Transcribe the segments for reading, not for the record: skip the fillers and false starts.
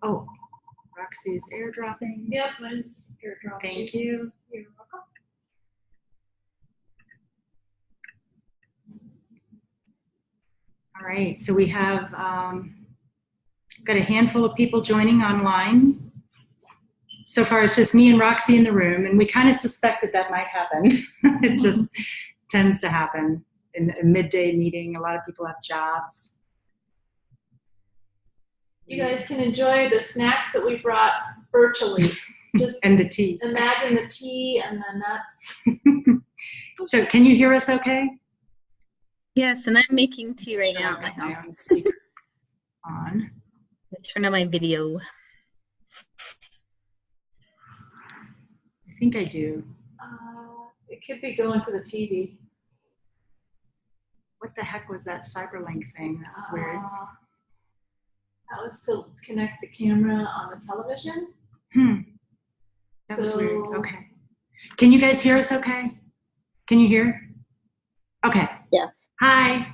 Oh, Roxy is airdropping. Yep, mine's airdropping. Thank you. You're welcome. All right, so we have got a handful of people joining online. So far, it's just me and Roxy in the room, and we kind of suspected that might happen. It just tends to happen in a midday meeting. A lot of people have jobs. You guys can enjoy the snacks that we brought virtually. Just and the tea. Imagine the tea and the nuts. So can you hear us okay? Yes, and I'm making tea right now at my My house. own speaker on. Turn on my video. I think I do. It could be going to the TV. What the heck was that Cyberlink thing? That was weird. That was to connect the camera on the television. That was weird. Okay. Can you guys hear us okay? Can you hear? Okay. Yeah. Hi.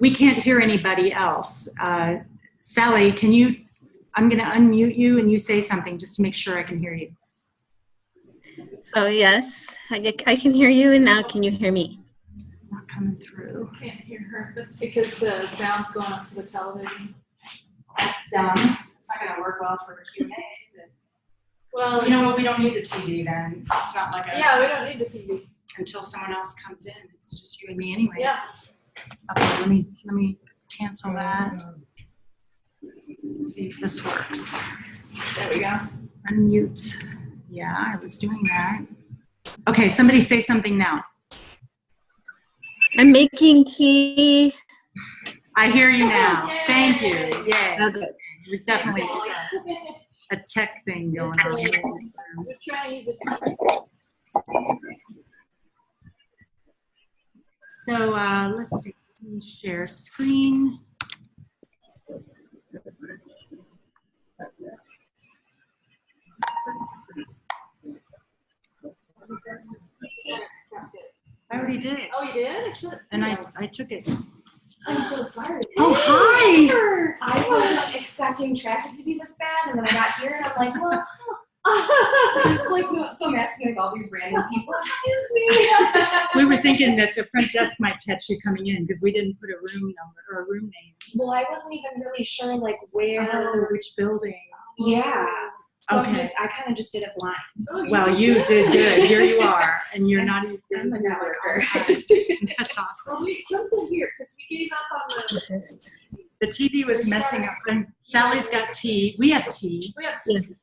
We can't hear anybody else. Sally, can you, I'm going to unmute you and you say something just to make sure I can hear you. So yes, I can hear you, and now can you hear me? It's not coming through. Can't hear her. That's because the sound's going up to the television. That's dumb. It's not going to work well for Q&A, is it? Well, You know what? We don't need the TV then. It's not like a, yeah, we don't need the TV. until someone else comes in. It's just you and me anyway. Yeah. Okay, let me cancel that. Let's see if this works. There we go. Unmute. Yeah, I was doing that. Okay, somebody say something now. I'm making tea. I hear you now. Yay. Thank you. Yay. Okay. It was definitely a tech thing going on. We're trying to use it. So let's see. Let me share screen. I already did. Oh, you did? And I took it. I'm so sorry. Oh, hi! I wasn't expecting traffic to be this bad, and then I got here and I'm like, well, there's like so I'm asking like all these random people, excuse me. We were thinking that the front desk might catch you coming in because we didn't put a room number or a room name. Well, I wasn't even really sure like where. Oh, which building? Yeah. So Okay. I kind of just did it blind. Oh, Well, you did good. Here you are, and you're not even. I'm a networker. I I just did. That's awesome. Well, we come in here because we gave up on the. The TV was messing up, and Sally's got tea. We have tea We have tea.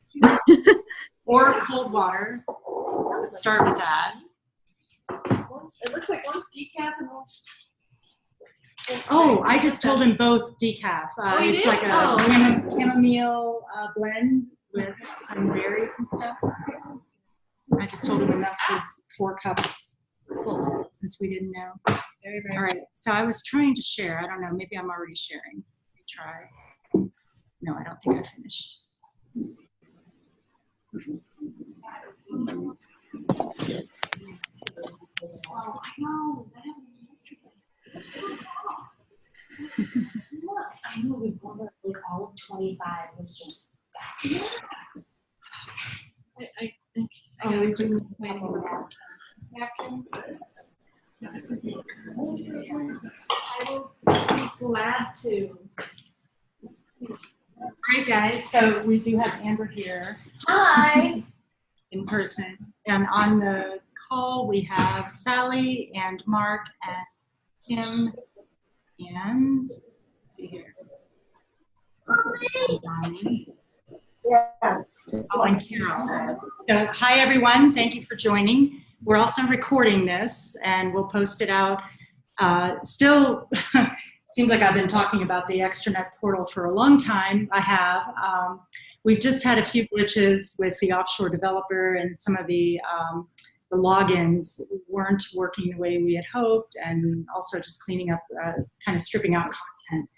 or cold water. Let's start with that. It looks like one's decaf and one's. Oh, I just told him both decaf. Oh, you It's did? like a Oh. chamomile blend with some berries and stuff. I just told him enough for 4 cups since we didn't know. Very, very. All right, so I was trying to share. I don't know, maybe I'm already sharing. Let me try. No, I don't think I finished. Oh, I know. That happened yesterday. I knew it was one of like all of 25 was just stacked. I Oh, we didn't. Napkins. I will be glad to. All right, guys, so we do have Amber here Hi. in person. And on the call, we have Sally and Mark and Kim and, let's see here. Donnie. Yeah. Oh, and Carol. So, hi, everyone. Thank you for joining. We're also recording this, and we'll post it out. Still, seems like I've been talking about the extranet portal for a long time. I have. We've just had a few glitches with the offshore developer, and some of the logins weren't working the way we had hoped, and also just cleaning up, kind of stripping out content.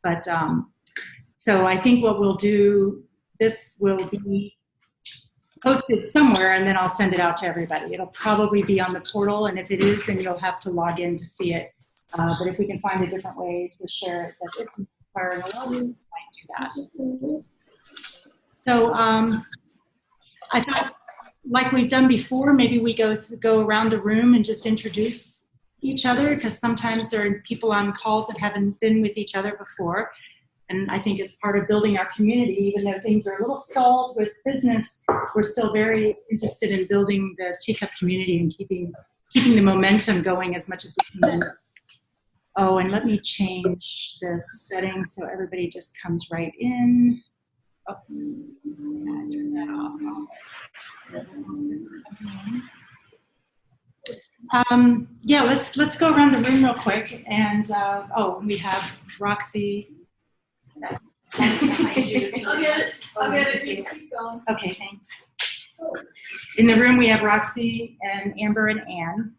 But so I think what we'll do, this will be posted somewhere, and then I'll send it out to everybody. It'll probably be on the portal, and if it is, then you'll have to log in to see it. But if we can find a different way to share it that isn't requiring a login, fine. do that. So I thought, like we've done before, maybe we go around the room and just introduce each other, because sometimes there are people on calls that haven't been with each other before. And I think as part of building our community, even though things are a little stalled with business, we're still very interested in building the teacup community and keeping the momentum going as much as we can. Oh, and let me change this setting so everybody just comes right in. Oh, turn that off. Yeah, let's go around the room real quick. And we have Roxy. I'll get it. You keep going. Okay, thanks. In the room, we have Roxy and Amber and Ann.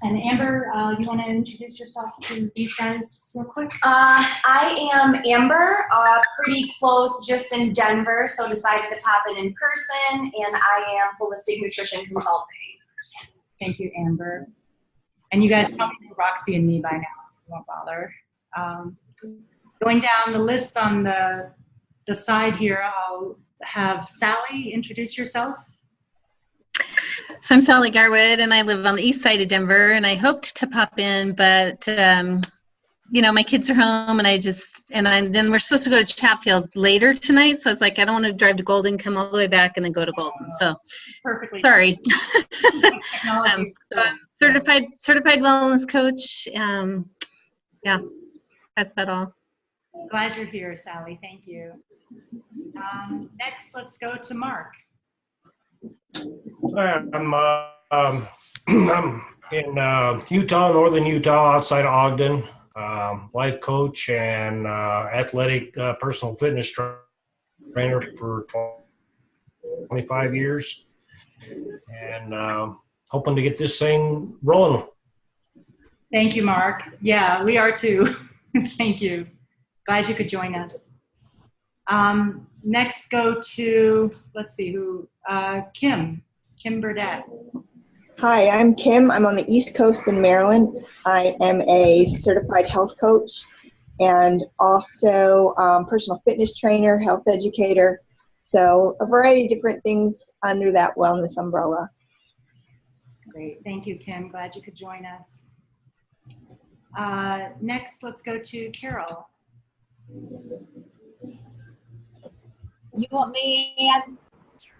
And Amber, you want to introduce yourself to these guys real quick? I am Amber, pretty close, just in Denver, so decided to pop in person, and I am holistic nutrition consulting. Thank you, Amber. And you guys probably know Roxy and me by now, so we won't bother. Going down the list on the side here, I'll have Sally introduce yourself. So I'm Sally Garwood, and I live on the east side of Denver, and I hoped to pop in, but my kids are home, and then we're supposed to go to Chatfield later tonight, so it's like I don't want to drive to Golden, come all the way back, and then go to Golden. So perfectly. Sorry. So I'm certified wellness coach. Yeah, that's about all. Glad you're here, Sally. Thank you. Next, let's go to Mark. I'm in Utah, northern Utah, outside of Ogden. Life coach and athletic personal fitness trainer for 25 years, and hoping to get this thing rolling. Thank you, Mark. Yeah, we are too. Thank you. Glad you could join us. Next, go to, let's see who, Kim Burdett. Hi, I'm Kim. I'm on the East Coast in Maryland. I am a certified health coach and also personal fitness trainer, health educator. So a variety of different things under that wellness umbrella. Great. Thank you, Kim. Glad you could join us. Next, let's go to Carol. You want me, Ann?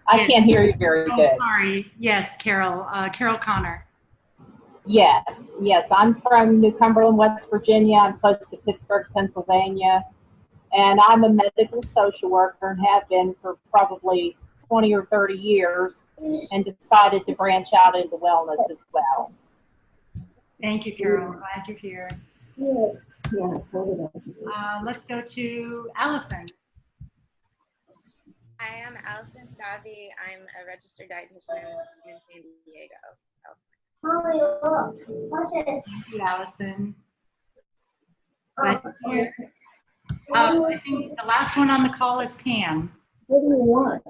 I can't hear you very good. Sorry. Yes, Carol. Carol Connor. Yes. I'm from New Cumberland, West Virginia. I'm close to Pittsburgh, Pennsylvania. And I'm a medical social worker and have been for probably 20 or 30 years, and decided to branch out into wellness as well. Thank you, Carol. Glad you're here. Yeah. Let's go to Allison. I am Allison Davi. I'm a registered dietitian in San Diego. Thank you, Allison. Glad you're here. I think the last one on the call is Pam. What do you want?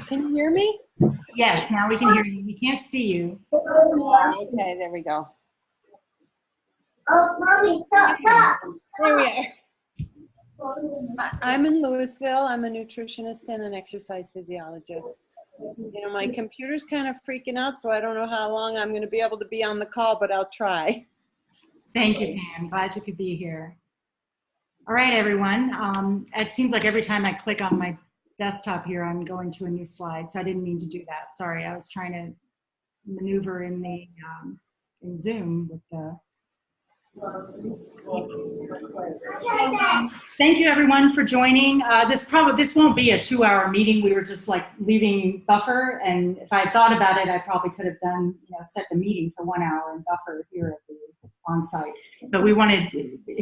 Can you hear me? Yes, now we can hear you. We can't see you. Okay, there we go. Oh, Mommy, stop. There we are. I'm in Louisville. I'm a nutritionist and an exercise physiologist. My computer's kind of freaking out, so I don't know how long I'm going to be able to be on the call, but I'll try. Thank you, Pam. Glad you could be here. All right, everyone. It seems like every time I click on my desktop here, I'm going to a new slide, so I didn't mean to do that. Sorry, I was trying to maneuver in the in Zoom with the. Thank you, everyone, for joining. This won't be a 2-hour meeting. We were just like leaving buffer, and if I had thought about it, I probably could have done set the meeting for 1 hour and buffer here at the on-site. But we wanted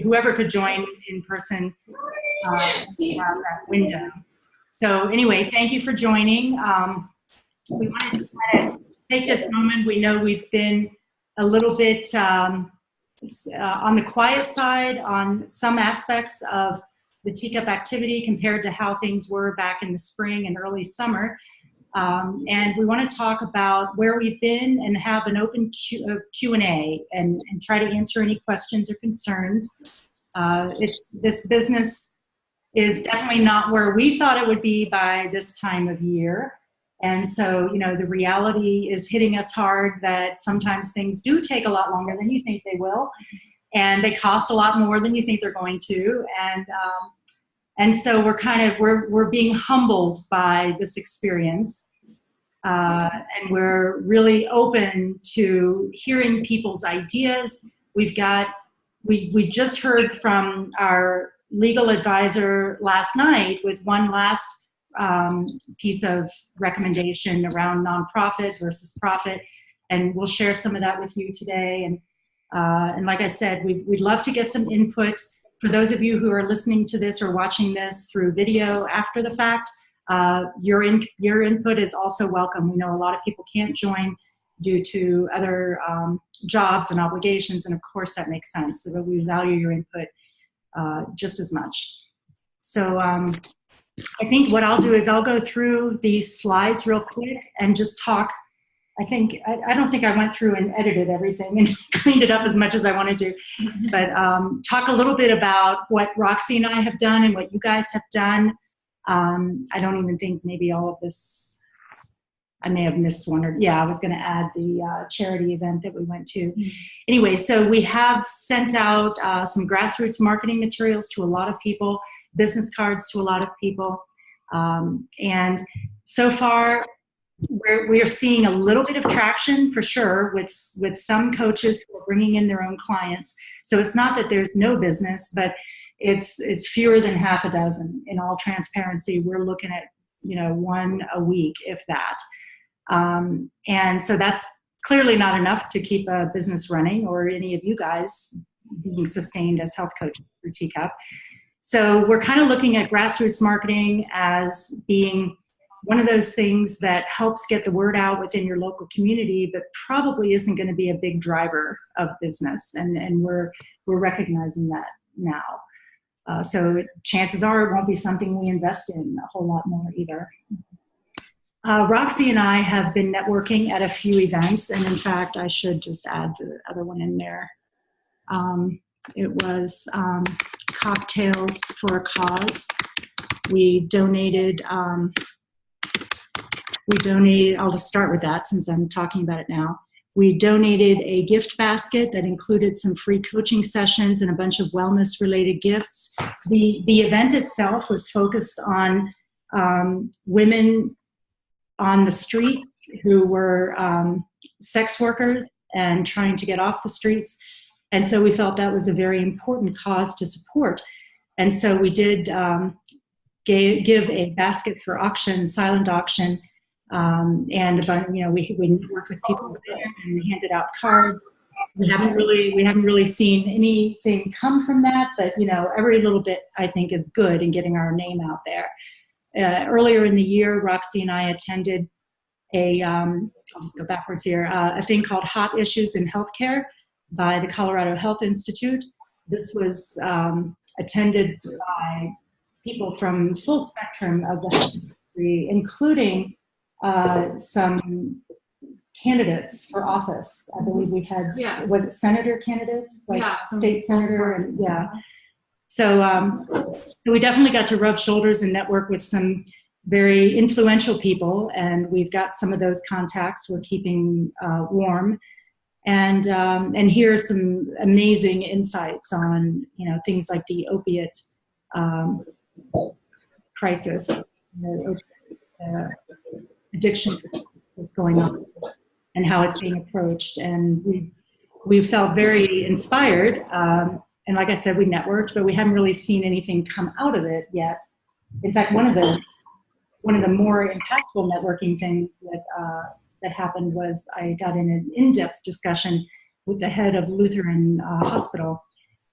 whoever could join in person have that window. So anyway, thank you for joining. We wanted to kind of take this moment. We know we've been a little bit on the quiet side on some aspects of the teacup activity compared to how things were back in the spring and early summer. And we want to talk about where we've been and have an open Q&A and try to answer any questions or concerns. This business is definitely not where we thought it would be by this time of year. And so, the reality is hitting us hard that sometimes things do take a lot longer than you think they will. And they cost a lot more than you think they're going to. And so we're being humbled by this experience. And we're really open to hearing people's ideas. We just heard from our legal advisor last night with one last piece of recommendation around nonprofit versus profit, and we'll share some of that with you today. And like I said, we'd love to get some input. For those of you who are listening to this or watching this through video after the fact, your input is also welcome. We know a lot of people can't join due to other jobs and obligations, and of course that makes sense. So we value your input just as much. So I think what I'll do is I'll go through these slides real quick and just talk. I don't think I went through and edited everything and cleaned it up as much as I wanted to, but talk a little bit about what Roxy and I have done and what you guys have done. I don't even think maybe all of this, I may have missed one, or I was going to add the charity event that we went to. Anyway, so we have sent out some grassroots marketing materials to a lot of people, business cards to a lot of people. And so far, we're seeing a little bit of traction for sure with some coaches who are bringing in their own clients. So it's not that there's no business, but it's fewer than half a dozen. In all transparency, we're looking at, one a week, if that. And so that's clearly not enough to keep a business running or any of you guys being sustained as health coaches through Teacup. So we're kind of looking at grassroots marketing as being one of those things that helps get the word out within your local community, but probably isn't going to be a big driver of business. And we're recognizing that now. So chances are it won't be something we invest in a whole lot more either. Roxy and I have been networking at a few events, and in fact, I should just add the other one in there. It was Cocktails for a Cause. We donated, I'll just start with that since I'm talking about it now. We donated a gift basket that included some free coaching sessions and a bunch of wellness-related gifts. The event itself was focused on women on the street who were sex workers and trying to get off the streets. And so we felt that was a very important cause to support. And so we did give a basket for auction, silent auction, and we worked with people there and we handed out cards. We haven't really seen anything come from that, but every little bit I think is good in getting our name out there. Earlier in the year, Roxy and I attended I'll just go backwards here, a thing called Hot Issues in Healthcare by the Colorado Health Institute. This was attended by people from full spectrum of the health industry, including some candidates for office. I believe we had, was it senator candidates, state senator, and So we definitely got to rub shoulders and network with some very influential people, and we've got some of those contacts we're keeping warm. And here are some amazing insights on things like the opiate crisis, addiction that's going on, and how it's being approached. And we felt very inspired. And like I said, we networked, but we haven't really seen anything come out of it yet. In fact, one of the more impactful networking things that happened was I got in an in-depth discussion with the head of Lutheran Hospital.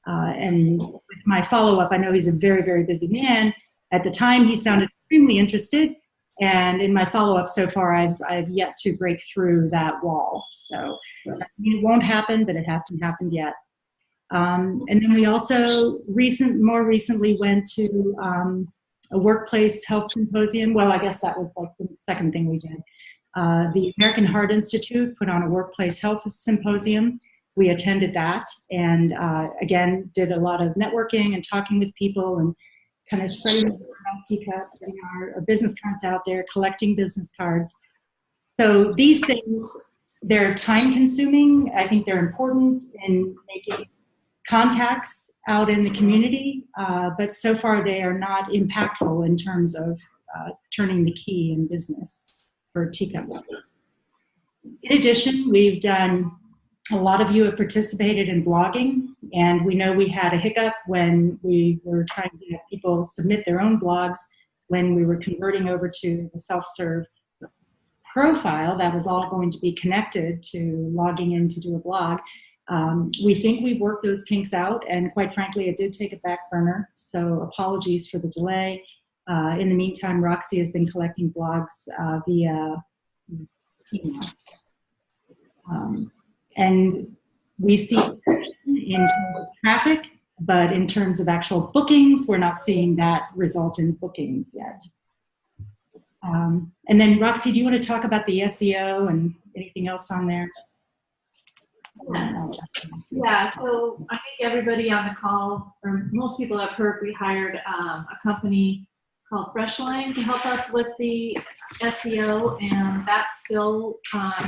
And with my follow-up, I know he's a very, very busy man. At the time, he sounded extremely interested. And in my follow-up so far, I've yet to break through that wall. So it won't happen, but it hasn't happened yet. And then we also more recently went to a workplace health symposium. Well, I guess that was like the second thing we did. The American Heart Institute put on a workplace health symposium we attended that, and again, did a lot of networking and talking with people and kind of spreading the word about Teacup, getting our business cards out there, collecting business cards. So these things, they're time consuming. I think they're important in making contacts out in the community, but so far they are not impactful in terms of turning the key in business for Teacup. In addition, we've done, a lot of you have participated in blogging, and we know we had a hiccup when we were trying to get people submit their own blogs when we were converting over to the self-serve profile that was all going to be connected to logging in to do a blog. We think we've worked those kinks out, and quite frankly, it did take a back burner, so apologies for the delay. In the meantime, Roxy has been collecting blogs via email. And we see in terms of traffic, but in terms of actual bookings, we're not seeing that result in bookings yet. And then Roxy, do you want to talk about the SEO and anything else on there? Yes. Yeah, so I think everybody on the call, or most people have heard, we hired a company called Freshline to help us with the SEO, and that's still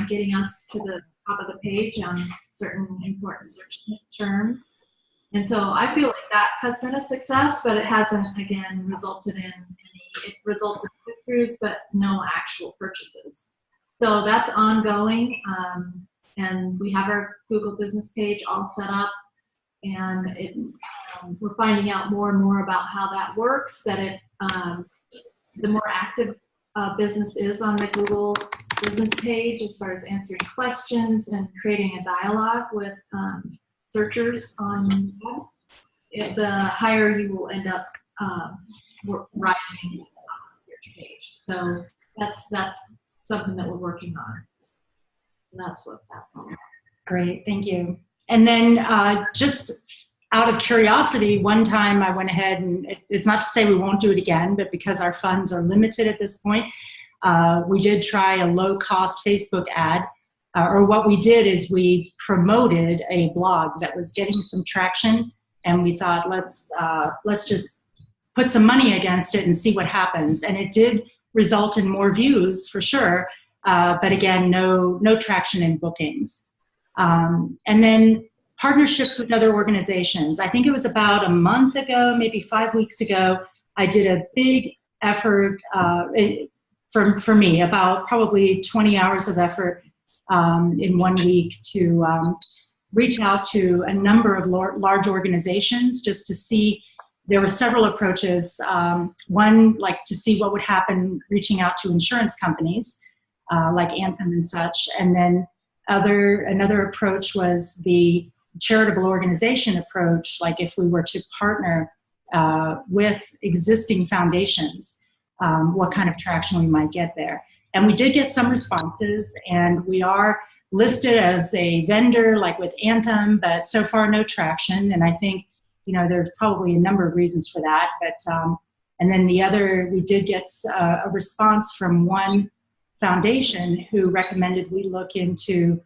getting us to the top of the page on certain important search terms. And so I feel like that has been a success, but it hasn't, again, resulted in any, it results in click-throughs, but no actual purchases. So that's ongoing, and we have our Google business page all set up, and it's, we're finding out more and more about how that works, that if the more active business is on the Google business page as far as answering questions and creating a dialogue with searchers on web, if the higher you will end up rising on the search page. So that's something that we're working on. And that's what that's all. Great, thank you. And then just out of curiosity, one time I went ahead, and it's not to say we won't do it again, but because our funds are limited at this point, we did try a low-cost Facebook ad, or what we did is we promoted a blog that was getting some traction, and we thought, let's just put some money against it and see what happens. And it did result in more views for sure, but again, no traction in bookings. And then partnerships with other organizations. I think it was about a month ago, maybe 5 weeks ago, I did a big effort for me, about probably 20 hours of effort in 1 week to reach out to a number of large organizations just to see. There were several approaches. One, like to see what would happen reaching out to insurance companies like Anthem and such. And then another approach was the charitable organization approach, like if we were to partner with existing foundations, what kind of traction we might get there. And we did get some responses, and we are listed as a vendor like with Anthem, but so far no traction. And I think, you know, there's probably a number of reasons for that. But and then we did get a response from one foundation who recommended we look into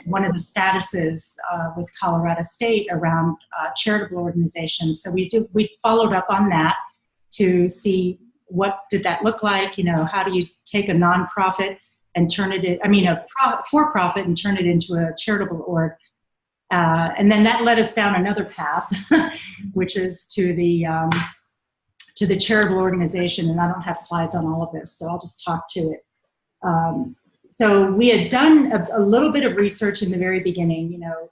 one of the statuses with Colorado State around charitable organizations. So we followed up on that to see what did that look like. You know, how do you take a nonprofit and turn it in, a for-profit and turn it into a charitable org? And then that led us down another path, which is to the charitable organization. And I don't have slides on all of this, so I'll just talk to it. So we had done a little bit of research in the very beginning, you know,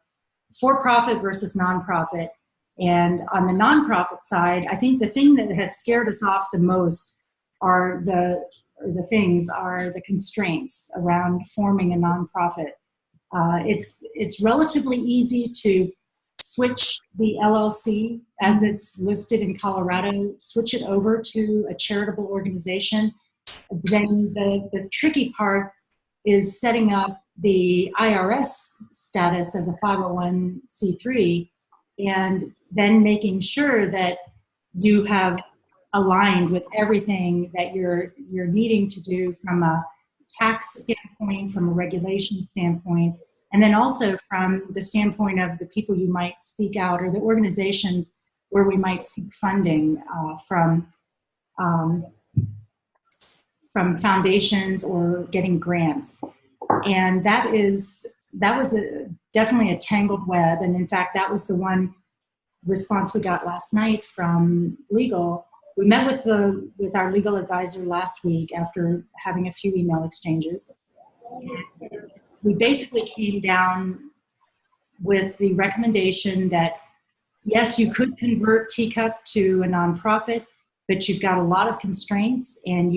for-profit versus nonprofit. And on the nonprofit side, I think the thing that has scared us off the most are the constraints around forming a nonprofit. It's relatively easy to switch the LLC as it's listed in Colorado, switch it over to a charitable organization. Then the tricky part is setting up the IRS status as a 501c3 and then making sure that you have aligned with everything that you're needing to do from a tax standpoint, from a regulation standpoint, And then also from the standpoint of the people you might seek out or the organizations where we might seek funding from foundations or getting grants. And that was definitely a tangled web. And in fact, that was the one response we got last night from legal. We met with our legal advisor last week after having a few email exchanges. We basically came down with the recommendation that, yes, you could convert Teacup to a nonprofit, but you've got a lot of constraints, and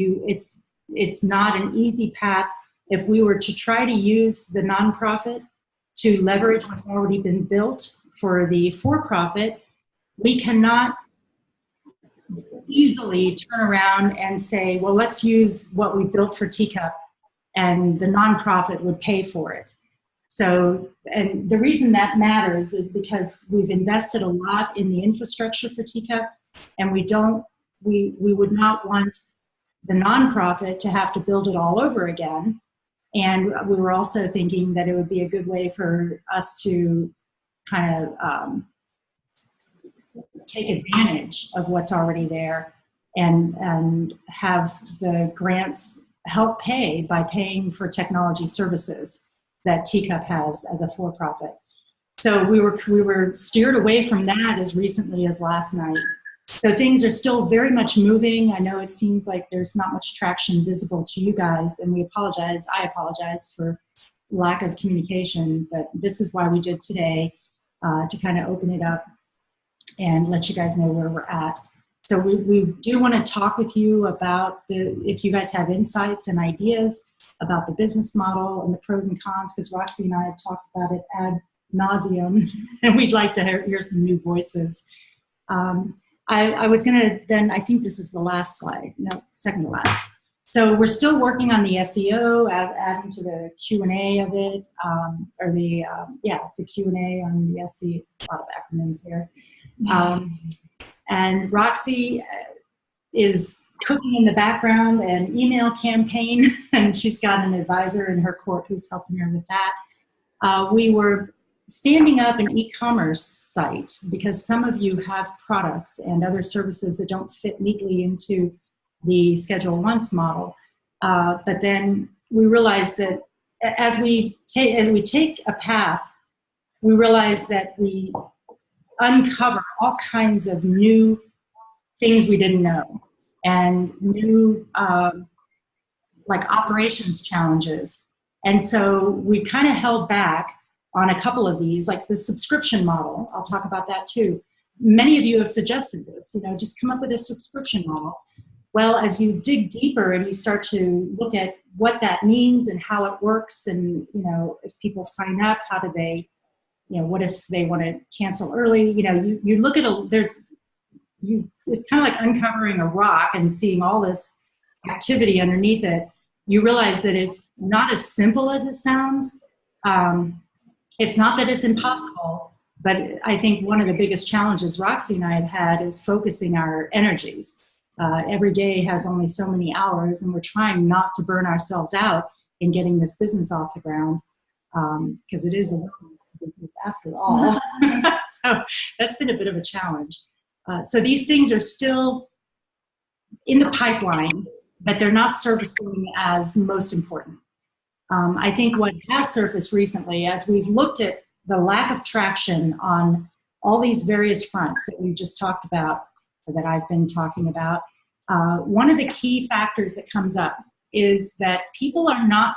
it's not an easy path. If we were to try to use the nonprofit to leverage what's already been built for the for-profit, we cannot easily turn around and say, well, let's use what we built for Teacup and the nonprofit would pay for it. So, and the reason that matters is because we've invested a lot in the infrastructure for Teacup, and we would not want the nonprofit to have to build it all over again. And we were also thinking that it would be a good way for us to kind of take advantage of what's already there and have the grants help pay by paying for technology services that Teacup has as a for-profit. So we were steered away from that as recently as last night. So things are still very much moving. I know it seems like there's not much traction visible to you guys, and I apologize for lack of communication, but this is why we did today, to kind of open it up and let you guys know where we're at. So we do want to talk with you about if you guys have insights and ideas about the business model and the pros and cons, because Roxy and I have talked about it ad nauseum, and we'd like to hear some new voices. I was going to then, I think this is the last slide, no, second to last. So we're still working on the SEO, adding to the Q&A of it, it's a Q&A on the SEO, a lot of acronyms here. And Roxy is cooking in the background an email campaign, and she's got an advisor in her court who's helping her with that. We were standing up an e-commerce site because some of you have products and other services that don't fit neatly into the Schedule Once model. But then we realized that as we take a path, we realize that we uncover all kinds of new things we didn't know, and new like operations challenges. And so we kind of held back on a couple of these, like the subscription model. I'll talk about that too. Many of you have suggested this, just come up with a subscription model. Well, as you dig deeper and you start to look at what that means and how it works, and if people sign up, how do they, what if they want to cancel early? You look at it's kind of like uncovering a rock and seeing all this activity underneath it. You realize that it's not as simple as it sounds. It's not that it's impossible, but I think one of the biggest challenges Roxy and I have had is focusing our energies. Every day has only so many hours, and we're trying not to burn ourselves out in getting this business off the ground, because it is a wellness business after all. So that's been a bit of a challenge. So these things are still in the pipeline, but they're not surfacing as most important. I think what has surfaced recently, as we've looked at the lack of traction on all these various fronts that we've just talked about, or that I've been talking about, one of the key factors that comes up is that people are not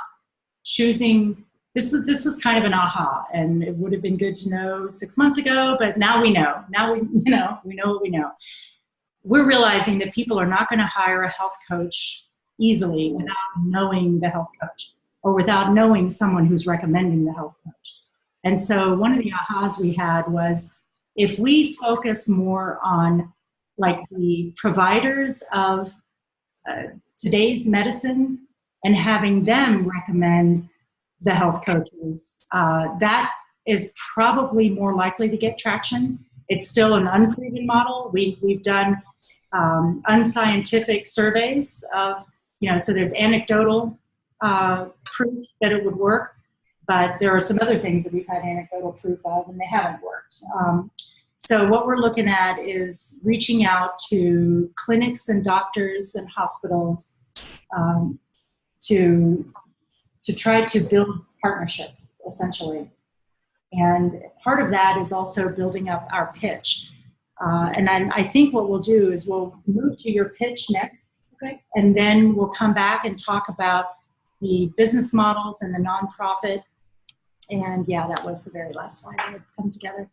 choosing. This was kind of an aha, and it would have been good to know 6 months ago, but now we know. Now we know what we know. We're realizing that people are not going to hire a health coach easily without knowing the health coach, or without knowing someone who's recommending the health coach. And so one of the ahas we had was, if we focus more on like the providers of today's medicine and having them recommend the health coaches, that is probably more likely to get traction. It's still an unproven model. We've done unscientific surveys of, so there's anecdotal proof that it would work, but there are some other things that we've had anecdotal proof of, and they haven't worked. So what we're looking at is reaching out to clinics and doctors and hospitals to try to build partnerships, essentially. And part of that is also building up our pitch. And I think what we'll do is we'll move to your pitch next, Okay. and then we'll come back and talk about the business models and the nonprofit. And yeah, that was the very last slide that had come together.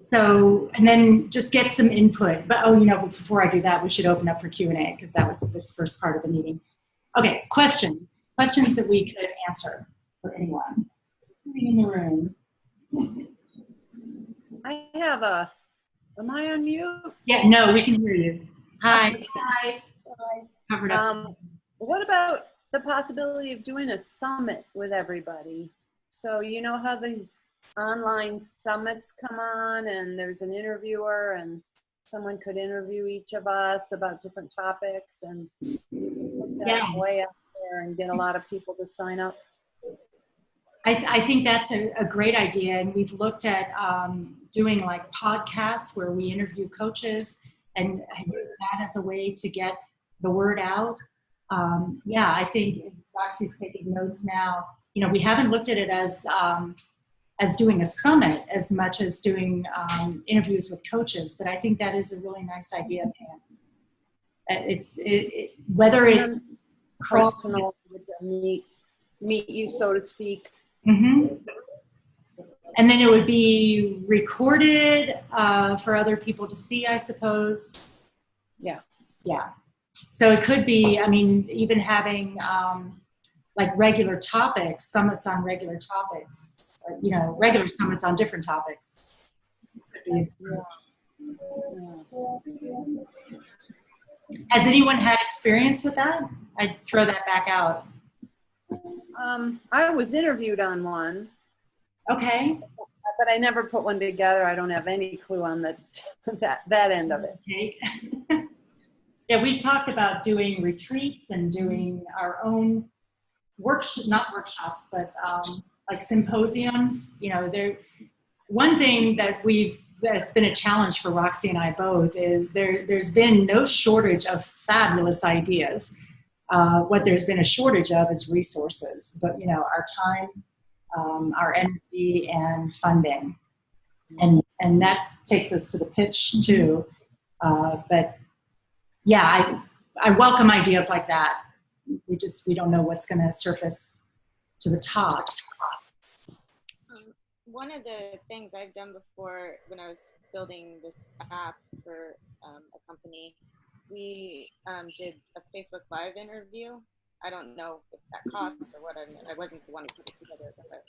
So, and then just get some input. But, but before I do that, we should open up for Q&A, because that was this first part of the meeting. Okay, questions that we could answer for anyone in the room. I have am I on mute? Yeah, no, we can hear you. Hi. Hi. Covered up. What about the possibility of doing a summit with everybody? So you know how these online summits come on and there's an interviewer and someone could interview each of us about different topics and put that way out there and get a lot of people to sign up? I think that's a great idea, and we've looked at doing like podcasts where we interview coaches and use that as a way to get the word out. Yeah, I think Roxy's taking notes now. We haven't looked at it as doing a summit as much as doing interviews with coaches, but I think that is a really nice idea, Pam. Whether it personal meet you, so to speak. Mm-hmm. And then it would be recorded for other people to see, I suppose. Yeah. Yeah. So it could be, even having like regular topics, summits on regular topics, regular summits on different topics. Has anyone had experience with that? I'd throw that back out. I was interviewed on one. Okay. But I never put one together. I don't have any clue on that end of it. Okay. Yeah, we've talked about doing retreats and doing our own not workshops, but like symposiums. One thing that's been a challenge for Roxy and I both is there's been no shortage of fabulous ideas. What there's been a shortage of is resources, but our time, our energy, and funding, and that takes us to the pitch too. But yeah, I welcome ideas like that. We don't know what's going to surface to the top. One of the things I've done before when I was building this app for a company, we did a Facebook Live interview. I don't know if that costs or what. I wasn't the one who put it together. But,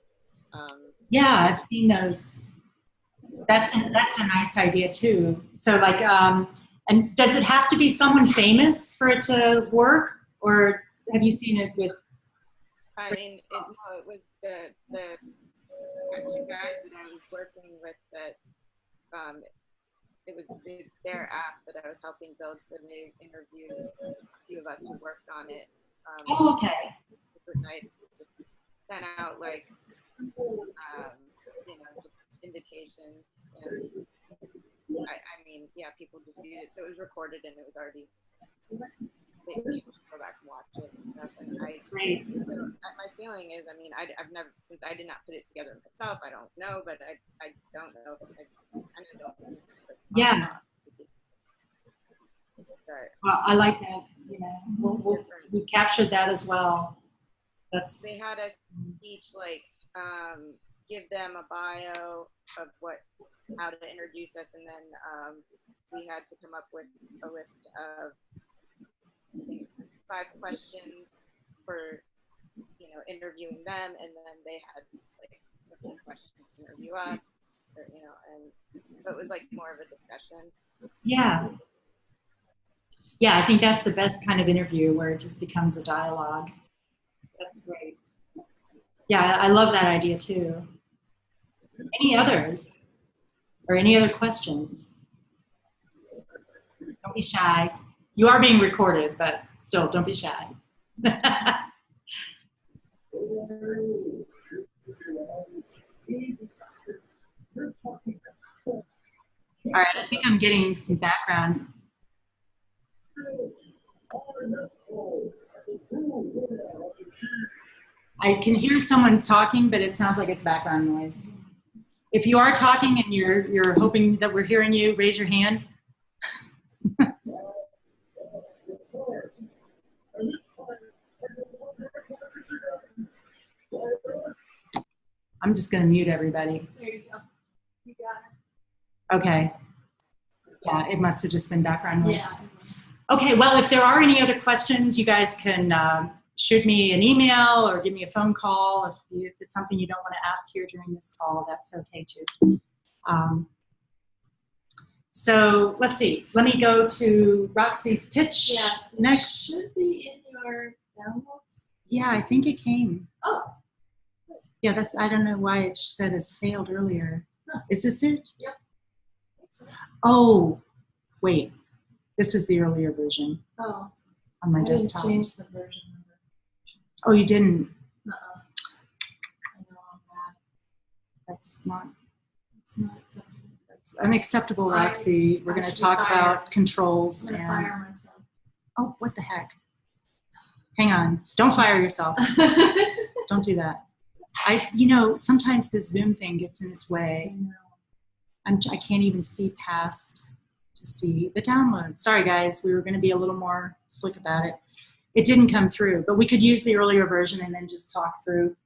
yeah, I've seen those. That's a nice idea too. So like, and does it have to be someone famous for it to work, or have you seen it with? It was the two guys that I was working with that. It's their app that I was helping build, so they interviewed a few of us who worked on it. Okay. Different nights, just sent out like, just invitations, and people just viewed it, so it was recorded and it was already. They could go back and watch it and stuff. And my feeling is, I've never, since I did not put it together myself, I don't know, but I don't know. I kind of don't think yeah. Well, I like that. We captured that as well. They had us each give them a bio of how to introduce us, and then we had to come up with a list of 5 questions for interviewing them, and then they had 15 questions to interview us, and so it was more of a discussion. Yeah, I think that's the best kind of interview, where it just becomes a dialogue. That's great. Yeah, I love that idea too. Any others, or any other questions? Don't be shy. You are being recorded, but still, don't be shy. All right, I think I'm getting some background. I can hear someone talking, but it sounds like it's background noise. If you are talking and you're hoping that we're hearing you, raise your hand. I'm just going to mute everybody. There you go. You got Okay. Yeah, it must have just been background it. noise. Yeah. Okay, well, if there are any other questions, you guys can shoot me an email or give me a phone call. If it's something you don't want to ask here during this call, that's okay too. So let's see. Let me go to Roxy's pitch Yeah. next. Should be in your downloads. Yeah, I think it came. Oh. Yeah, that's. I don't know why it said it's failed earlier. Huh. Is this it? Yep. Oh, wait. This is the earlier version Oh. on my I didn't desktop. change the version number. Oh, you didn't? Uh-oh. I know I'm bad. That's not. It's not acceptable. That's unacceptable, Roxy. We're I going to should be talk fired. about controls I'm gonna and. fire myself. Oh, what the heck? Hang on. Don't fire yourself. Don't do that. Sometimes this Zoom thing gets in its way. I can't even see past to see the download. Sorry, guys. We were going to be a little more slick about it. It didn't come through, but we could use the earlier version and then just talk through.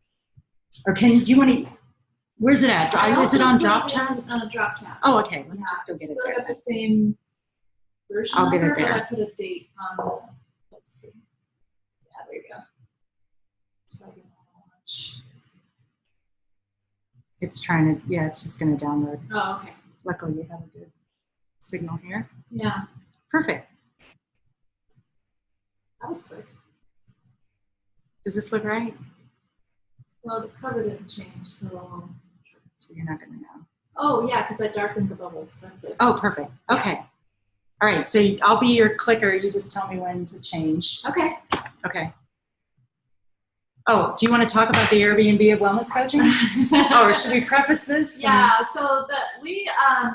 Or you want to? Where's it at? Is it on Drop Task? On Drop Task. Oh, okay. Let me just go get it Still there. got the same version I'll get it number, there. but I put a date on the posting. Yeah, there you go. Try to launch. It's trying to. Yeah, it's just going to download. Oh, okay. Luckily, you have a good signal here. Yeah, Perfect. that was quick. Does this look right? Well, the cover didn't change, so. So you're not going to know. Oh, yeah, because I darkened the bubbles. That's it. Oh, perfect. Okay. All right. So I'll be your clicker. You just tell me when to change. Okay. Okay. Oh, do you want to talk about the Airbnb of wellness coaching? Or should we preface this? Yeah, so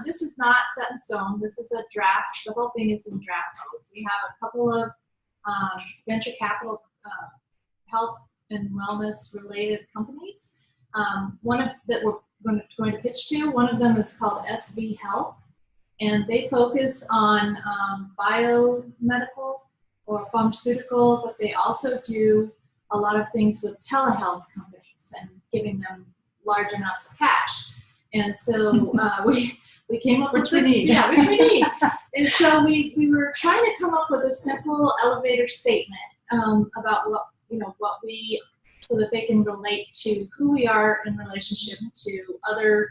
this is not set in stone. This is a draft. The whole thing is in draft mode. We have a couple of venture capital health and wellness related companies. One of that we're going to pitch to. One of them is called SV Health, and they focus on biomedical or pharmaceutical, but they also do a lot of things with telehealth companies and giving them large amounts of cash. And so we came up Which we need. Yeah, which we need. And so we were trying to come up with a simple elevator statement about what we, so that they can relate to who we are in relationship to other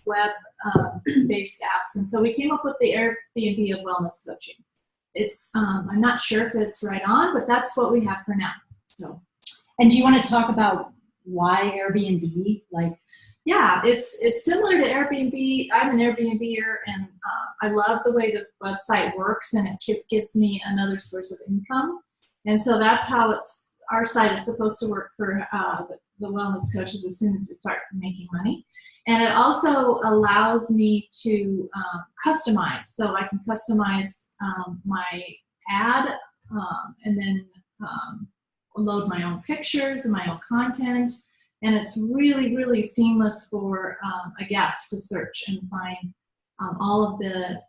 web-based apps. And so we came up with the Airbnb of wellness coaching. It's I'm not sure if it's right on, but that's what we have for now. So. And do you want to talk about why Airbnb? Yeah, it's similar to Airbnb. I'm an Airbnber, and I love the way the website works, and it gives me another source of income. And so that's how our site is supposed to work for the wellness coaches as soon as we start making money. And it also allows me to customize. So I can customize my ad and then load my own pictures and my own content. And it's really, really seamless for a guest to search and find all of the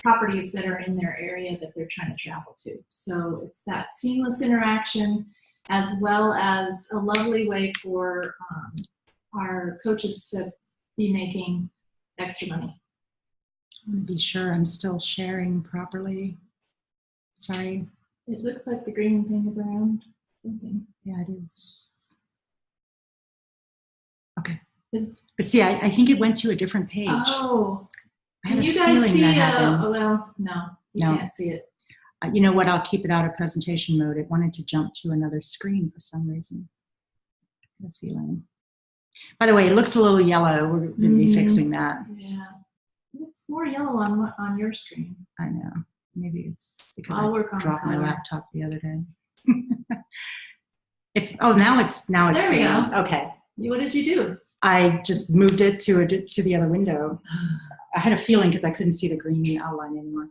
properties that are in their area that they're trying to travel to. So it's that seamless interaction, as well as a lovely way for our coaches to be making extra money. I want to be sure I'm still sharing properly. Sorry. It looks like the green thing is around. Okay. Yeah, it is. Okay. But see, I think it went to a different page. Oh. I had Can a you guys feeling see? that happened. Well, no, you No. can't see it. You know what? I'll keep it out of presentation mode. It wanted to jump to another screen for some reason. I had a feeling. By the way, it looks a little yellow. We're going to be fixing that. Yeah. It's more yellow on your screen. I know. Maybe it's because I'll work I on dropped my color. laptop the other day. Now it's There we seeing. go. Okay. What did you do? I just moved it to the other window. I had a feeling because I couldn't see the green outline anymore.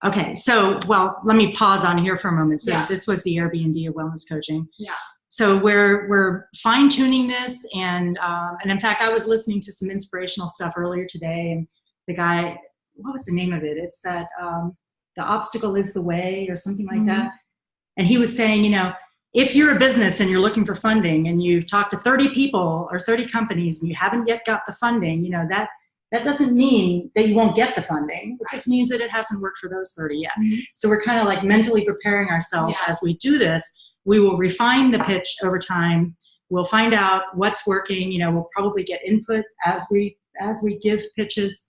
Okay, so, well, let me pause on here for a moment. So Yeah. this was the Airbnb of wellness coaching. Yeah. So we're fine tuning this, and in fact, I was listening to some inspirational stuff earlier today, and the guy, what was the name of it? It's that the obstacle is the way, or something like that. And he was saying, if you're a business and you're looking for funding, and you've talked to 30 people or 30 companies, and you haven't yet got the funding, that doesn't mean that you won't get the funding. It just means that it hasn't worked for those 30 yet. So we're kind of like mentally preparing ourselves as we do this. We will refine the pitch over time. We'll find out what's working. We'll probably get input as we give pitches.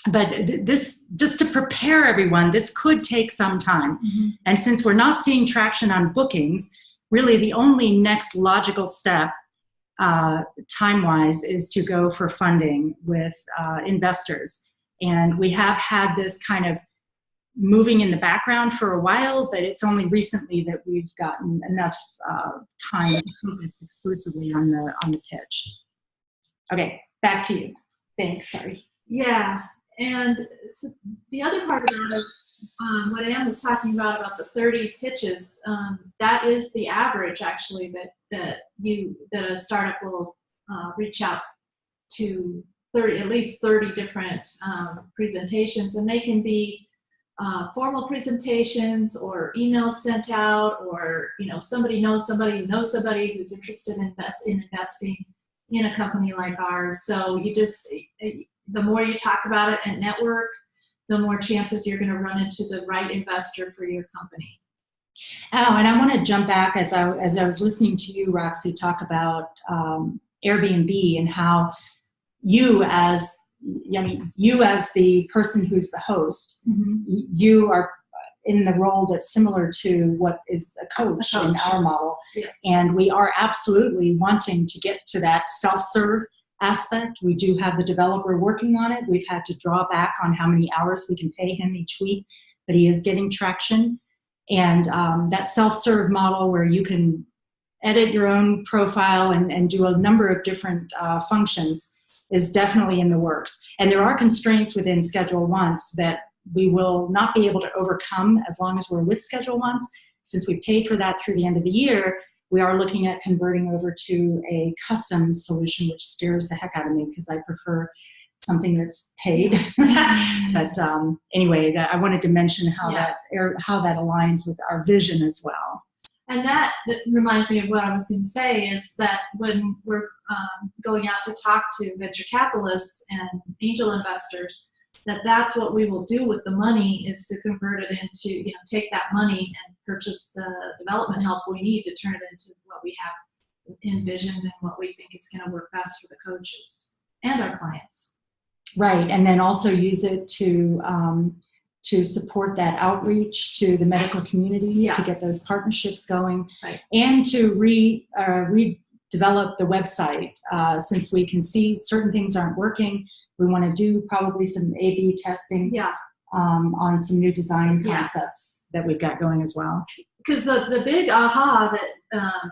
But this, just to prepare everyone, this could take some time. And since we're not seeing traction on bookings, really the only next logical step time-wise is to go for funding with investors. And we have had this kind of moving in the background for a while, but it's only recently that we've gotten enough time to focus exclusively on the pitch. Okay, back to you. Thanks, sorry. Yeah, and so the other part of that is what Ann was talking about the 30 pitches. That is the average, actually, that a startup will reach out to at least 30 different presentations, and they can be formal presentations or emails sent out, or somebody knows somebody who knows somebody who's interested in investing in a company like ours. So you just, the more you talk about it and network, the more chances you're going to run into the right investor for your company. Oh, and I want to jump back as I was listening to you, Roxy, talk about Airbnb and how you as the person who's the host, you are in the role that's similar to what is a coach in our model. Yes. And we are absolutely wanting to get to that self-serve aspect. We do have the developer working on it. We've had to draw back on how many hours we can pay him each week, but he is getting traction. And that self-serve model where you can edit your own profile and do a number of different functions is definitely in the works. And there are constraints within Schedule Once that we will not be able to overcome as long as we're with Schedule Once. Since we paid for that through the end of the year, we are looking at converting over to a custom solution, which scares the heck out of me because I prefer something that's paid. But anyway, I wanted to mention how that aligns with our vision as well. And that reminds me of what I was going to say, is that when we're going out to talk to venture capitalists and angel investors, that's what we will do with the money, is to convert it into, take that money and purchase the development help we need to turn it into what we have envisioned and what we think is going to work best for the coaches and our clients. Right, and then also use it to support that outreach to the medical community, to get those partnerships going, and to redevelop the website. Since we can see certain things aren't working, we want to do probably some A/B testing on some new design concepts that we've got going as well. Because the big aha that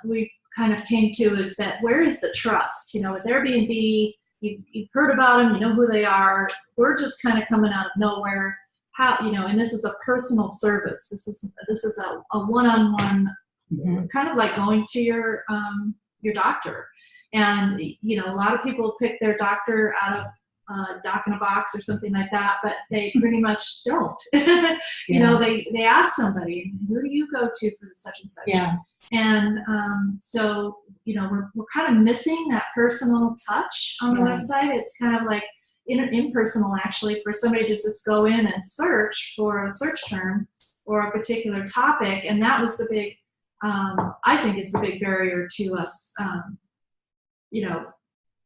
we kind of came to is that where is the trust? With Airbnb, you've heard about them, you know who they are. We're just kind of coming out of nowhere. How, and this is a personal service. This is a one-on-one, kind of like going to your doctor. And a lot of people pick their doctor out of Doc in a Box or something like that, but they pretty much don't. They ask somebody, who do you go to for such and such? And so we're kind of missing that personal touch on the website. It's kind of like impersonal, actually, for somebody to just go in and search for a search term or a particular topic. And that was the big, I think is the big barrier to us,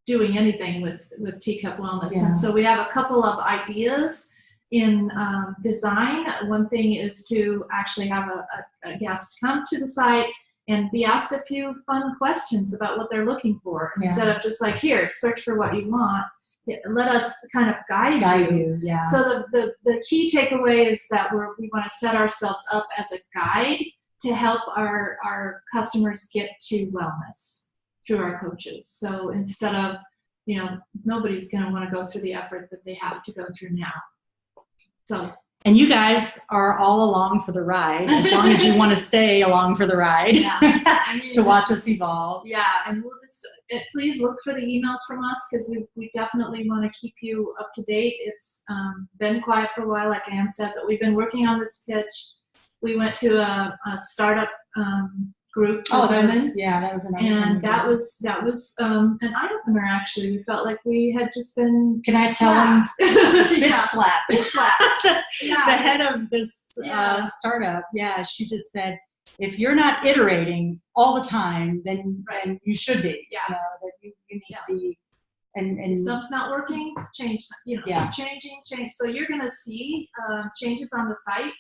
doing anything with Teacup Wellness. And so we have a couple of ideas in design. One thing is to actually have a guest come to the site and be asked a few fun questions about what they're looking for, instead of just like, here, search for what you want. Let us kind of guide you. So the key takeaway is that we want to set ourselves up as a guide to help our customers get to wellness through our coaches. So instead of, nobody's going to want to go through the effort that they have to go through now. So. And you guys are all along for the ride, as long as you want to stay along for the ride, to watch us evolve. Yeah, and we'll just, please look for the emails from us, because we definitely want to keep you up to date. It's been quiet for a while, like Ann said, but we've been working on this pitch. We went to a startup group for women. That was another and that was an eye-opener, actually. We felt like we had just been Can I tell them? Bitch slap. Bitch slap. Yeah. The head of this startup, she just said, if you're not iterating all the time, then you should be. Yeah. That you need to be. And something's not working, change. Change. So you're going to see changes on the site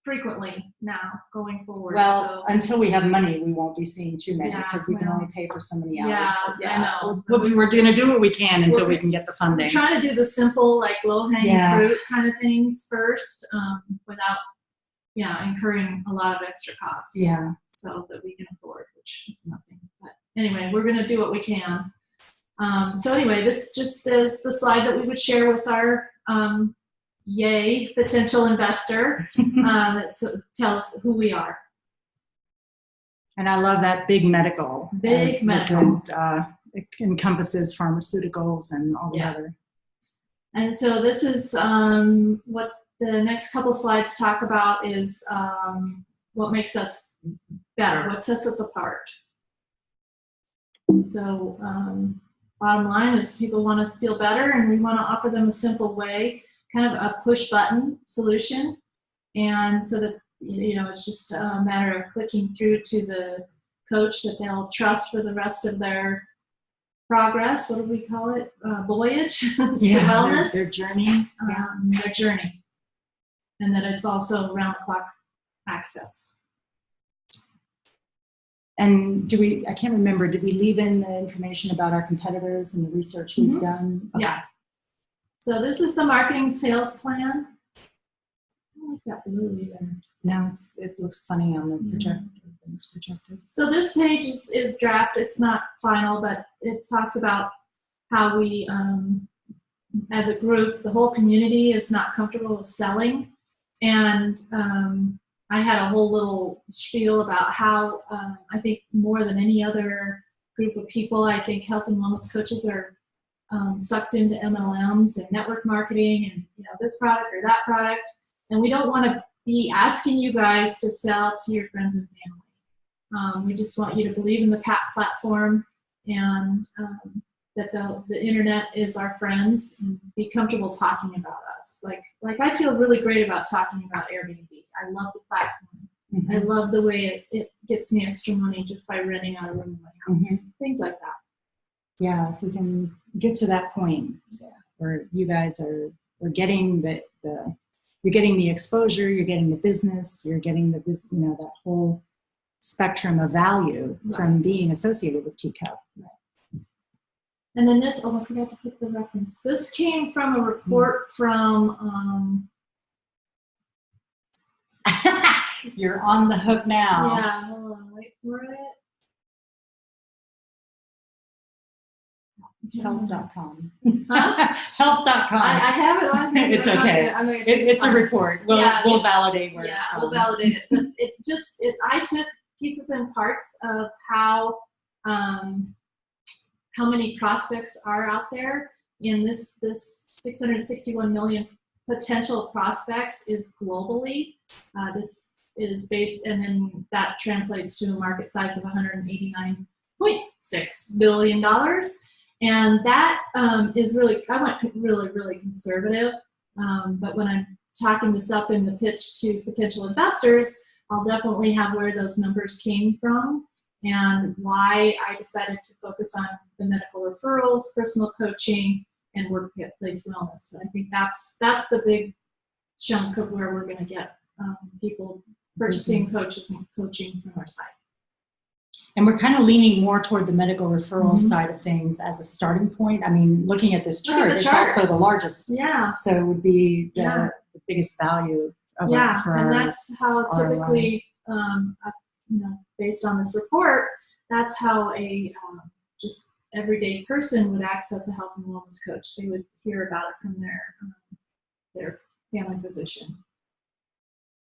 frequently now going forward. Well, until we have money, we won't be seeing too many, because we can only pay for so many hours. I know. We're going to do what we can until we can get the funding. We're trying to do the simple, like low-hanging fruit kind of things first, without incurring a lot of extra costs. Yeah. So that we can afford, which is nothing. But anyway, we're going to do what we can. So anyway, this just is the slide that we would share with our potential investor. It tells who we are. And I love that big medical. Medical. It encompasses pharmaceuticals and all the other. And so this is what the next couple slides talk about is what makes us better, what sets us apart. So bottom line is people want to feel better, and we want to offer them a simple way, kind of a push button solution, and so that it's just a matter of clicking through to the coach that they'll trust for the rest of their progress. What do we call it? Voyage to wellness. Their journey. Their journey, and that it's also round the clock access. And I can't remember, did we leave in the information about our competitors and the research we've done? Okay. Yeah. So this is the marketing sales plan. I don't like that blue either. No, it looks funny on the projector. It's projected. So this page is draft. It's not final, but it talks about how we, as a group, the whole community is not comfortable with selling. And I had a whole little spiel about how I think more than any other group of people, I think health and wellness coaches are sucked into MLMs and network marketing and this product or that product. And we don't want to be asking you guys to sell to your friends and family. We just want you to believe in the platform and that the internet is our friends, and be comfortable talking about us. Like I feel really great about talking about Airbnb. I love the platform. I love the way it gets me extra money just by renting out a room in my house. Things like that. Yeah, if we can get to that point where you guys are getting you're getting the exposure, you're getting the business, you're getting the that whole spectrum of value from being associated with Teacup. And then this, I forgot to put the reference. This came from a report from, You're on the hook now. Yeah, hold on, wait for it. Health.com. Huh? Health.com. I have it on here. It's okay. It's a report. We'll validate where it's from. We'll validate it. But I took pieces and parts of how many prospects are out there in this 661 million potential prospects is globally. This is based, and then that translates to a market size of $189.6 billion. And that is really, I went really, really conservative. But when I'm talking this up in the pitch to potential investors, I'll definitely have where those numbers came from and why I decided to focus on the medical referrals, personal coaching, and workplace wellness. And I think that's the big chunk of where we're going to get people purchasing coaches and coaching from our site. And we're kind of leaning more toward the medical referral side of things as a starting point. I mean, looking at this chart, it's also the largest. Yeah. So it would be the biggest value of it for and that's how typically based on this report, that's how a just everyday person would access a health and wellness coach. They would hear about it from their family physician.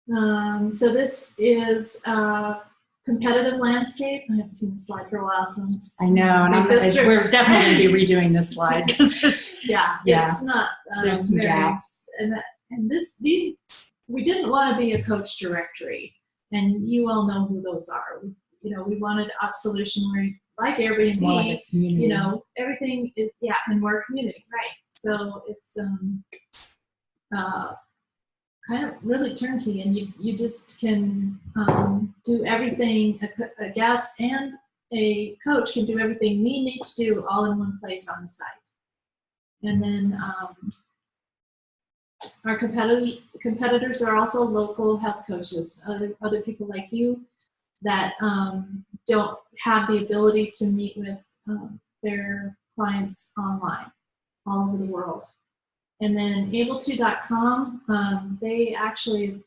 So this is a competitive landscape. I haven't seen the slide for a while, so I'm just I know, and we're definitely going to be redoing this slide because it's it's not. There's some gaps, and these we didn't want to be a coach directory, and you all know who those are. We wanted a solution where, like Airbnb, more like a community. Everything is and we're a community, right? So it's kind of really turnkey, and you just can do everything. A guest and a coach can do everything we need to do all in one place on the site. And then our competitors are also local health coaches, other people like you that don't have the ability to meet with their clients online all over the world. And then able2.com, they actually,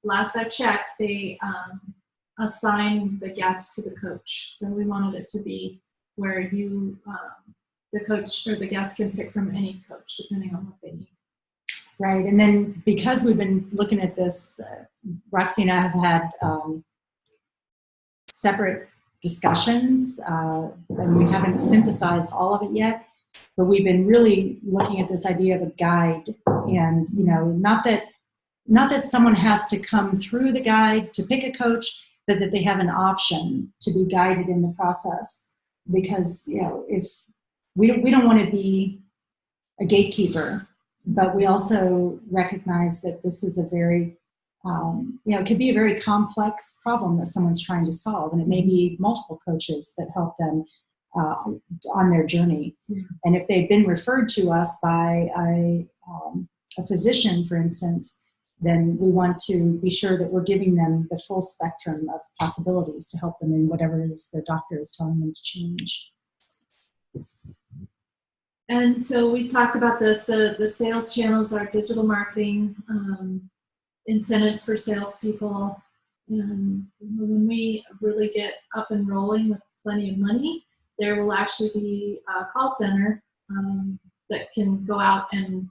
last I checked, they assign the guest to the coach. So we wanted it to be where the coach or the guest can pick from any coach depending on what they need. Right, and then because we've been looking at this, Roxy and I have had separate discussions, and we haven't synthesized all of it yet. But we've been really looking at this idea of a guide, and not that someone has to come through the guide to pick a coach, but that they have an option to be guided in the process. Because if we don't want to be a gatekeeper, but we also recognize that this is a very it could be a very complex problem that someone's trying to solve, and it may be multiple coaches that help them on their journey. And if they've been referred to us by a physician, for instance, then we want to be sure that we're giving them the full spectrum of possibilities to help them in whatever it is the doctor is telling them to change. And so we talked about this. The sales channels are digital marketing, incentives for salespeople. And when we really get up and rolling with plenty of money, there will actually be a call center that can go out and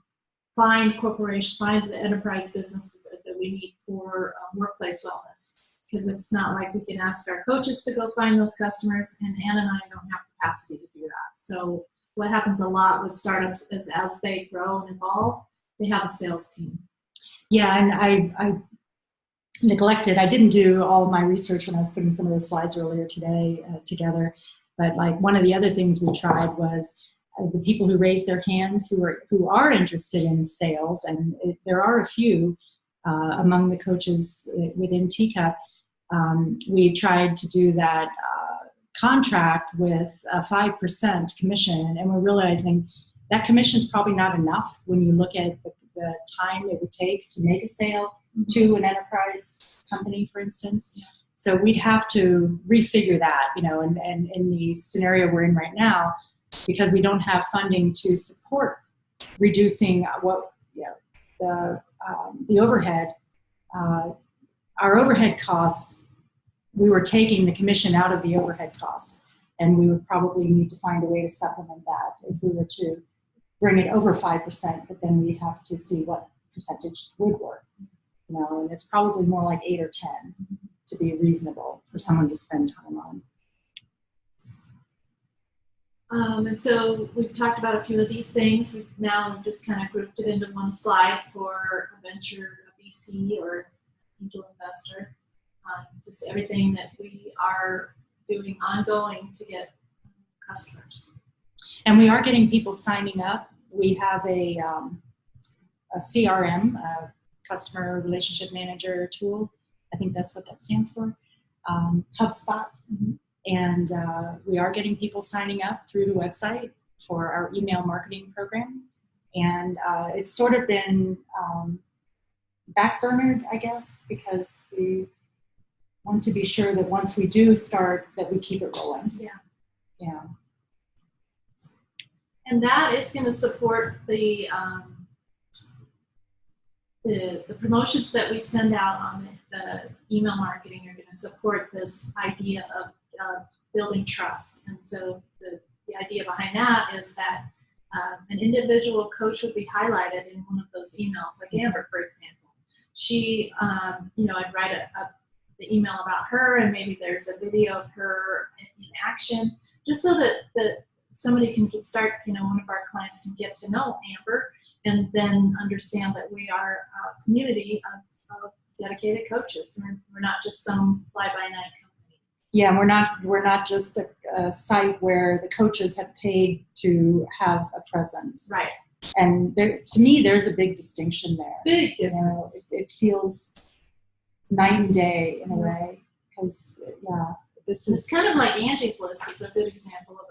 find the enterprise business that we need for workplace wellness. Because it's not like we can ask our coaches to go find those customers, and Ann and I don't have capacity to do that. So what happens a lot with startups is as they grow and evolve, they have a sales team. Yeah, and I neglected. I didn't do all of my research when I was putting some of those slides earlier today together. But like one of the other things we tried was the people who raised their hands who are interested in sales, and there are a few among the coaches within Teacup. We tried to do that contract with a 5% commission, and we're realizing that commission is probably not enough when you look at the time it would take to make a sale to an enterprise company, for instance. Yeah. So we'd have to refigure that, and in the scenario we're in right now, because we don't have funding to support reducing the overhead, our overhead costs, we were taking the commission out of the overhead costs, and we would probably need to find a way to supplement that if we were to bring it over 5%, but then we'd have to see what percentage would work, and it's probably more like 8 or 10 to be reasonable for someone to spend time on. And so we've talked about a few of these things. We've now just kind of grouped it into one slide for a venture, a VC, or angel investor. Just everything that we are doing ongoing to get customers. And we are getting people signing up. We have a CRM, a customer relationship manager tool. I think that's what that stands for. HubSpot. Mm-hmm. And we are getting people signing up through the website for our email marketing program. And it's sort of been backburnered, I guess, because we want to be sure that once we do start, that we keep it rolling. Yeah. Yeah. And that is going to support the the promotions that we send out on the email marketing are going to support this idea of building trust. And so the idea behind that is that an individual coach would be highlighted in one of those emails, like Amber, for example. She, I'd write the email about her, and maybe there's a video of her in action, just so that somebody can start, one of our clients can get to know Amber and then understand that we are a community of dedicated coaches. We're not just some fly-by-night company. Yeah, we're not just a site where the coaches have paid to have a presence. Right. And to me, there's a big distinction there. Big difference. It feels night and day in a way, because it's kind of like Angie's List is a good example of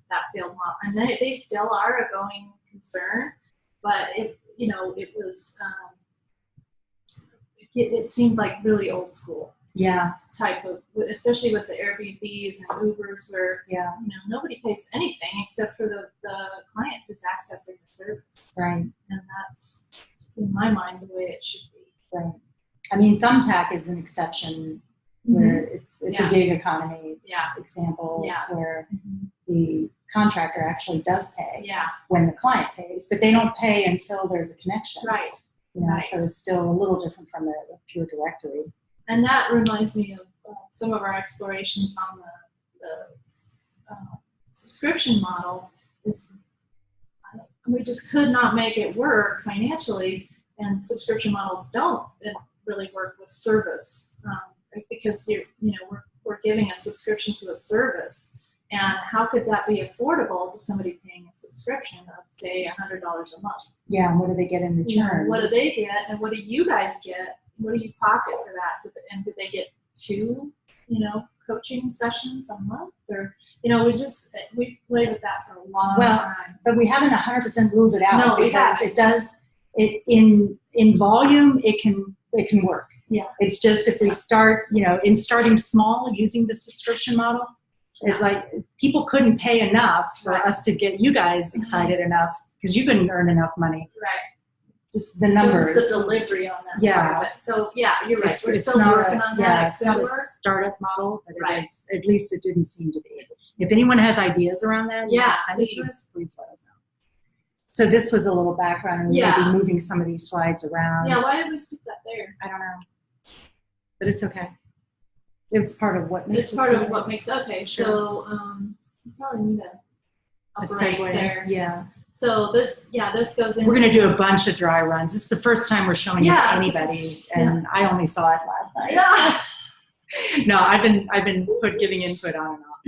that failed mom, and they still are a going concern, but it was it seemed like really old school. Yeah. Type of, especially with the Airbnbs and Ubers, where nobody pays anything except for the client who's accessing the service. Right. And that's, in my mind, the way it should be. Right. I mean, Thumbtack is an exception where it's a gig economy example where the contractor actually does pay when the client pays, but they don't pay until there's a connection. Right. So it's still a little different from the pure directory. And that reminds me of some of our explorations on the subscription model. We just could not make it work financially, and subscription models don't really work with service because we're giving a subscription to a service, and how could that be affordable to somebody paying a subscription of, say, $100 a month? Yeah, and what do they get in return? What do they get, and what do you guys get? What do you pocket for that? And did they get 2, coaching sessions a month? Or, we played with that for a long time. But we haven't 100% ruled it out. No, because in volume, it can work. Yeah. It's just if we start, in starting small using the subscription model, it's like people couldn't pay enough for us to get you guys excited enough because you couldn't earn enough money. Right. Just the numbers. So it's the delivery on that part of it. So you're right. We're still working on that. Yeah, it's not a startup model, but it's, at least it didn't seem to be. If anyone has ideas around that, send it to us, please let us know. So this was a little background. We're going to be moving some of these slides around. Yeah, why did we stick that there? I don't know. But it's okay. It's part of what makes okay. Sure. So you probably need a break segue there. Yeah. So this goes into. We're going to do a bunch of dry runs. This is the first time we're showing it to anybody, and I only saw it last night. Yeah. No, I've been giving input on and off.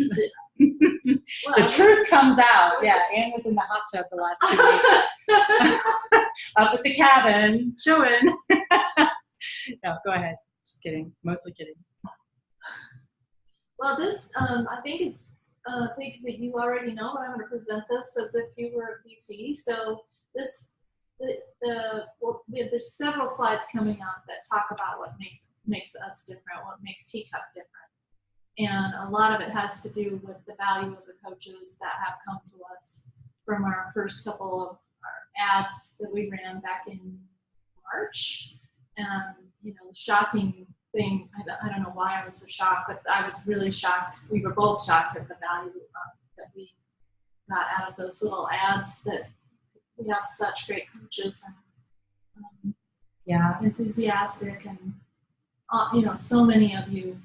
The truth comes out. Yeah, Anne was in the hot tub the last 2 weeks. Up at the cabin, chewing. No, go ahead. Just kidding. Mostly kidding. Well, this I think is things that you already know, but I'm going to present this as if you were a PC. So there's several slides coming up that talk about what makes us different, what makes Teacup different. And a lot of it has to do with the value of the coaches that have come to us from our first couple of our ads that we ran back in March. And, the shocking thing, I don't know why I was so shocked, but I was really shocked. We were both shocked at the value that we got out of those little ads, that we have such great coaches and enthusiastic, and so many of you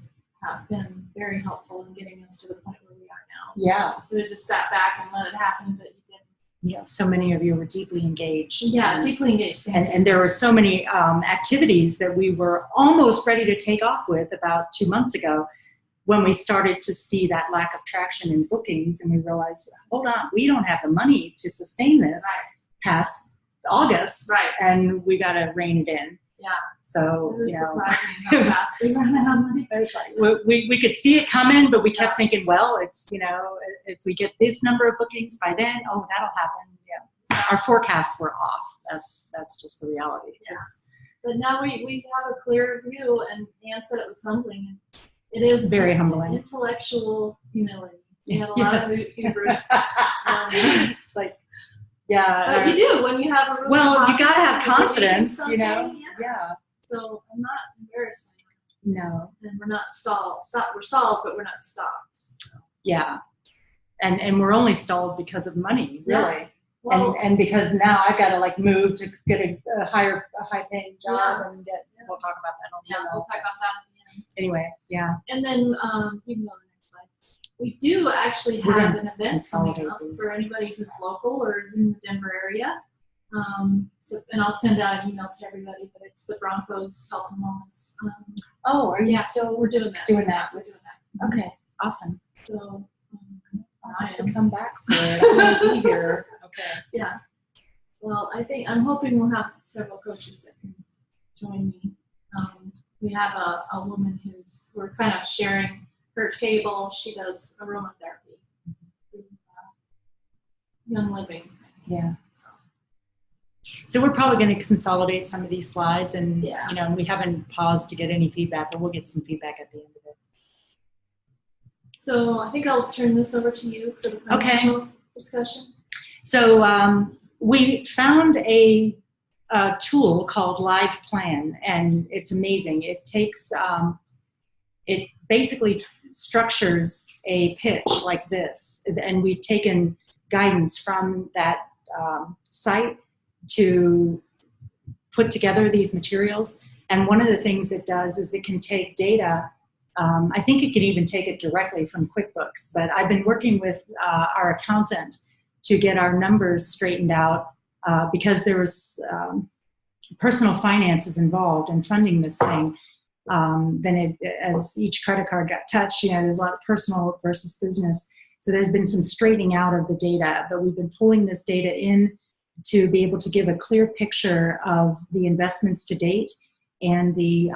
have been very helpful in getting us to the point where we are now. Yeah. So we just sat back and let it happen, but you didn't. Yeah, so many of you were deeply engaged. Yeah, deeply engaged. And there were so many activities that we were almost ready to take off with about 2 months ago when we started to see that lack of traction in bookings, and we realized, hold on, we don't have the money to sustain this past August, and we got to rein it in. Yeah. So, it was surprising how fast we ran out of money. We could see it coming, but we kept thinking, well, it's, if we get this number of bookings by then, that'll happen. Yeah. Our forecasts were off. That's just the reality. Yeah. But now we have a clear view, and Anne said it was humbling. It is very humbling. Intellectual humility. We had a lot of hubris. It's like, Yeah. But you do when you have a really Well, you gotta have positive belief in confidence, something, Yeah. So I'm not embarrassed No. and we're not stalled. We're stalled, but we're not stopped. So. Yeah. And we're only stalled because of money, really. Yeah. Well, and because now I've got to like move to get a high paying job Yeah. and get. We'll talk about that. we'll talk about that at the end. Anyway, yeah. And then you can go on the next slide. We do actually We're have gonna an event coming consolidate up these. for anybody who's local or is in the Denver area. And I'll send out an email to everybody, but it's the Broncos Health and Wellness. Oh, are you Yeah, still we're doing that. doing that? We're doing that. Okay, awesome. So I'll have to come back for it. I won't be here. Okay. yeah. Well, I'm hoping we'll have several coaches that can join me. We have a woman we're kind of sharing her table. She does aromatherapy, young living. Yeah. So we're probably going to consolidate some of these slides, and Yeah. we haven't paused to get any feedback, but we'll get some feedback at the end of it. So I think I'll turn this over to you for the financial discussion. So we found a tool called Live Plan, and it's amazing. It takes, it basically structures a pitch like this, and we've taken guidance from that site to put together these materials. And one of the things it does is it can take data. I think it can even take it directly from QuickBooks, but I've been working with our accountant to get our numbers straightened out because there was personal finances involved in funding this thing. Then as each credit card got touched, there's a lot of personal versus business. So there's been some straightening out of the data, but we've been pulling this data in to be able to give a clear picture of the investments to date and the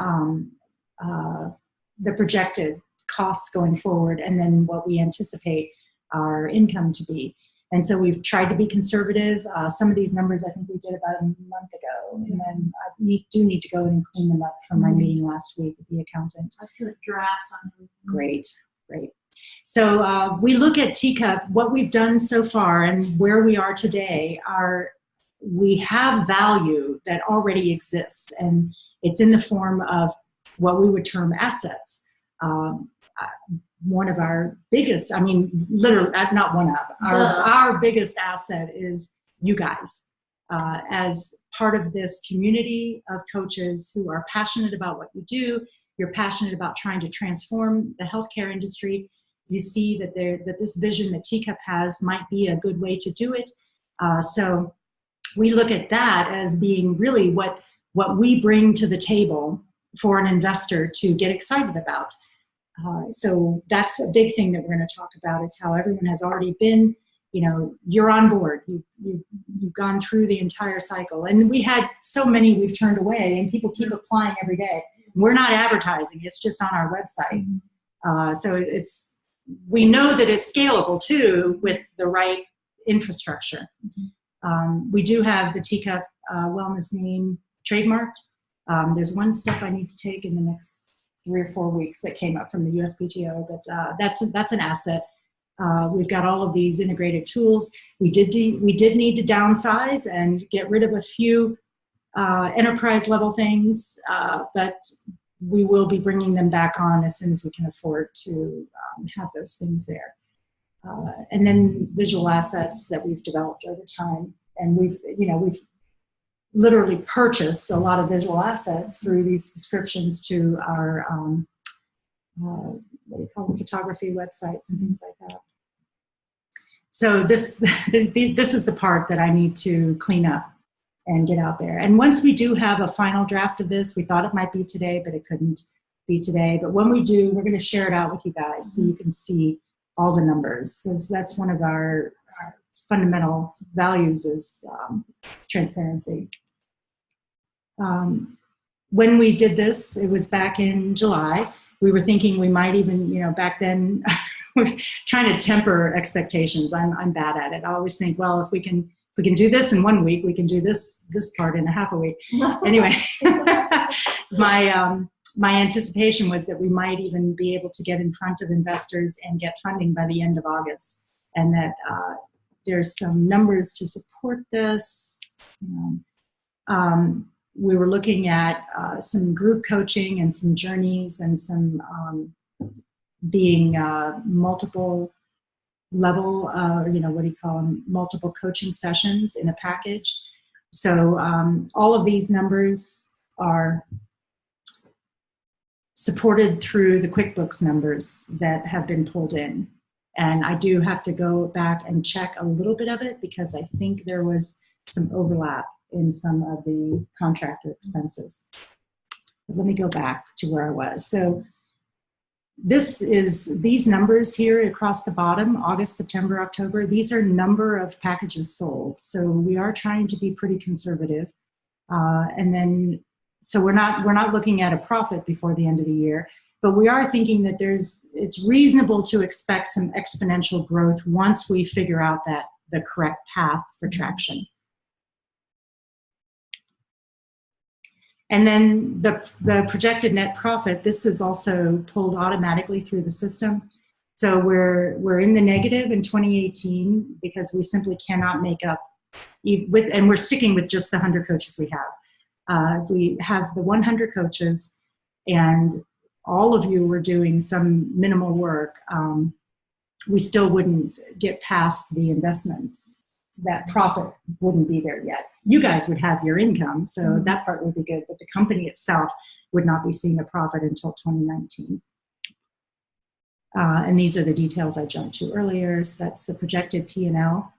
projected costs going forward, and then what we anticipate our income to be. And so we've tried to be conservative. Some of these numbers I think we did about a month ago, and then I do need to go and clean them up from my meeting last week with the accountant. I put drafts on everything. Great. So we look at Teacup, what we've done so far and where we are today we have value that already exists, and it's in the form of what we would term assets. One of our biggest, literally, not one of, our biggest asset is you guys. As part of this community of coaches who are passionate about what you do, you're passionate about trying to transform the healthcare industry. You see that this vision that Teacup has might be a good way to do it. So we look at that as being really what we bring to the table for an investor to get excited about. So that's a big thing that we're going to talk about, is how everyone has already been, you're on board. You've gone through the entire cycle. And we had so many we've turned away, and people keep applying every day. We're not advertising. It's just on our website. So we know that it's scalable too with the right infrastructure. We do have the Teacup wellness name trademarked. There's one step I need to take in the next 3 or 4 weeks that came up from the USPTO, but that's an asset. We've got all of these integrated tools. We did need to downsize and get rid of a few enterprise level things, but we will be bringing them back on as soon as we can afford to have those things there. And then visual assets that we've developed over time, and we've literally purchased a lot of visual assets through these subscriptions to our what do you call them, photography websites and things like that. So this is the part that I need to clean up and get out there. And once we do have a final draft of this, we thought it might be today, but it couldn't be today. But when we do, we're going to share it out with you guys so you can see all the numbers, because that's one of our fundamental values is transparency. When we did this, it was back in July. We were thinking we might even, back then, we're trying to temper expectations. I'm bad at it. I always think, well, if we can do this in 1 week, we can do this part in a half a week. Anyway, my anticipation was that we might even be able to get in front of investors and get funding by the end of August, and that there's some numbers to support this. We were looking at some group coaching and some journeys and some being multiple level, what do you call them, multiple coaching sessions in a package. So all of these numbers are supported through the QuickBooks numbers that have been pulled in. And I do have to go back and check a little bit of it because I think there was some overlap in some of the contractor expenses. But let me go back to where I was. So these numbers here across the bottom, August, September, October, these are number of packages sold. So we are trying to be pretty conservative. So we're not looking at a profit before the end of the year, but we are thinking that it's reasonable to expect some exponential growth once we figure out the correct path for traction. And then the projected net profit, this is also pulled automatically through the system. So we're in the negative in 2018 because we simply cannot make up and we're sticking with just the 100 coaches we have. We have the 100 coaches and all of you were doing some minimal work. We still wouldn't get past the investment. That profit wouldn't be there yet. You guys would have your income, so that part would be good, but the company itself would not be seeing a profit until 2019. And these are the details I jumped to earlier. So that's the projected P&L.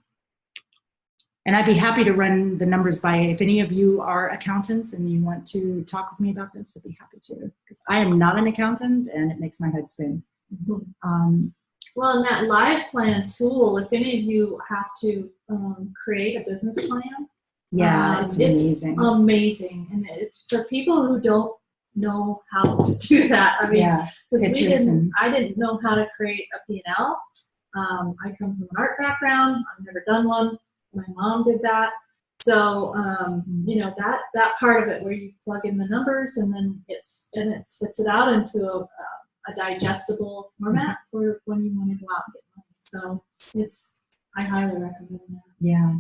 And I'd be happy to run the numbers by, if any of you are accountants and you want to talk with me about this, I'd be happy to, because I am not an accountant and it makes my head spin. Well, in that live plan tool, if any of you have to create a business plan, it's amazing. It's amazing, and it's for people who don't know how to do that. I mean, because I didn't know how to create a P&L. I come from an art background. I've never done one. My mom did that. So that part of it where you plug in the numbers and then it spits it out into a digestible format for when you want to go out and get money. So I highly recommend that. Yeah.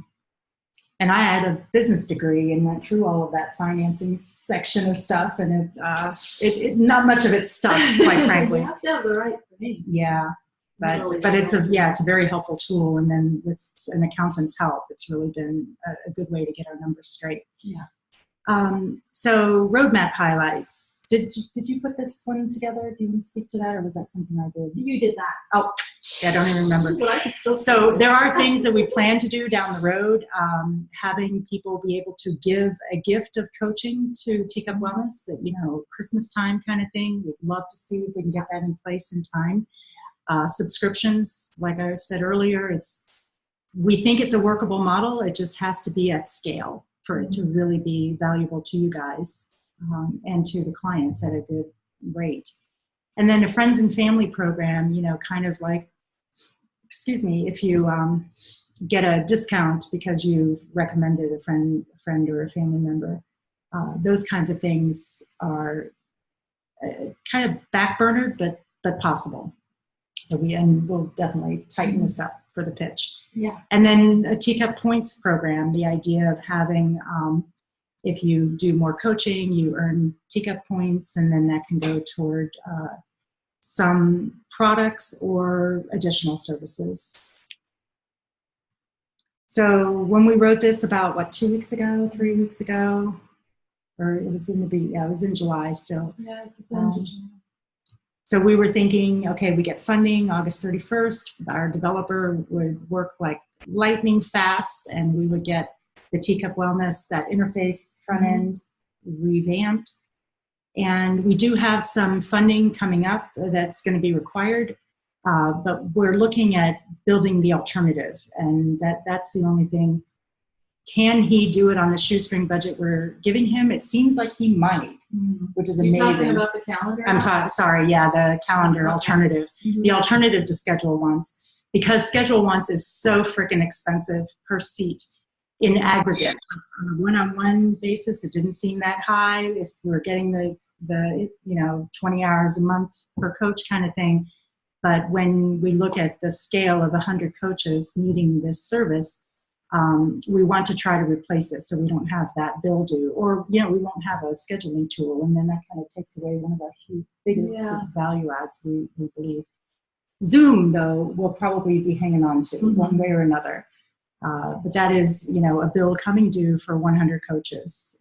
And I had a business degree and went through all of that financing section of stuff, and it not much of it stuck, quite frankly. You have to have the right thing. Yeah. But it's a very helpful tool, and then with an accountant's help, it's really been a good way to get our numbers straight. Yeah. So roadmap highlights. Did you put this one together? Do you want to speak to that, or was that something I did? You did that. Oh, yeah, I don't even remember. But I can still So there are things that we plan to do down the road. Having people be able to give a gift of coaching to Teacup Wellness, Christmas time kind of thing. We'd love to see if we can get that in place in time. Subscriptions, like I said earlier, we think it's a workable model. It just has to be at scale for it to really be valuable to you guys and to the clients at a good rate. And then a friends and family program, kind of like, if you get a discount because you recommended a friend or a family member, those kinds of things are kind of backburnered, but possible. And we'll definitely tighten this up for the pitch. Yeah. And then a Teacup Points program, the idea of having, if you do more coaching, you earn Teacup Points, and then that can go toward some products or additional services. So when we wrote this about, 2 weeks ago, 3 weeks ago, or it was it was in July still. Yeah, it's July. So we were thinking, okay, we get funding August 31st. Our developer would work like lightning fast, and we would get the Teacup Wellness, that interface front end, revamped. And we do have some funding coming up that's going to be required, but we're looking at building the alternative, and that's the only thing. Can he do it on the shoestring budget we're giving him? It seems like he might, which is amazing. You're talking about the calendar? The calendar alternative. The alternative to Schedule Once, because Schedule Once is so freaking expensive per seat in aggregate. On a one-on-one basis, it didn't seem that high. If we're getting the 20 hours a month per coach kind of thing, But when we look at the scale of 100 coaches needing this service, we want to try to replace it so we don't have that bill due, or we won't have a scheduling tool, and then that kind of takes away one of our biggest value adds, we believe. Zoom, though, we'll probably be hanging on to one way or another. But that is, a bill coming due for 100 coaches.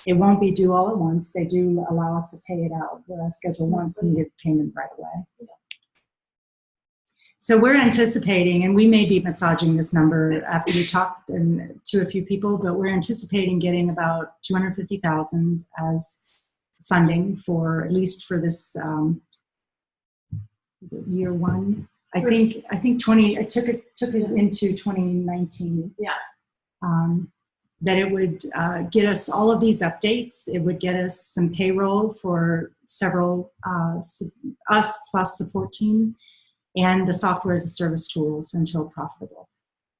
It won't be due all at once. They do allow us to pay it out. Schedule once, needed payment right away. So we're anticipating, and we may be massaging this number after we talked to a few people, but we're anticipating getting about $250,000 as funding for, at least for this, is it year one? I think 20. I took it into 2019. Yeah. That it would get us all of these updates. It would get us some payroll for several us plus support team, and the software as a service tools until profitable.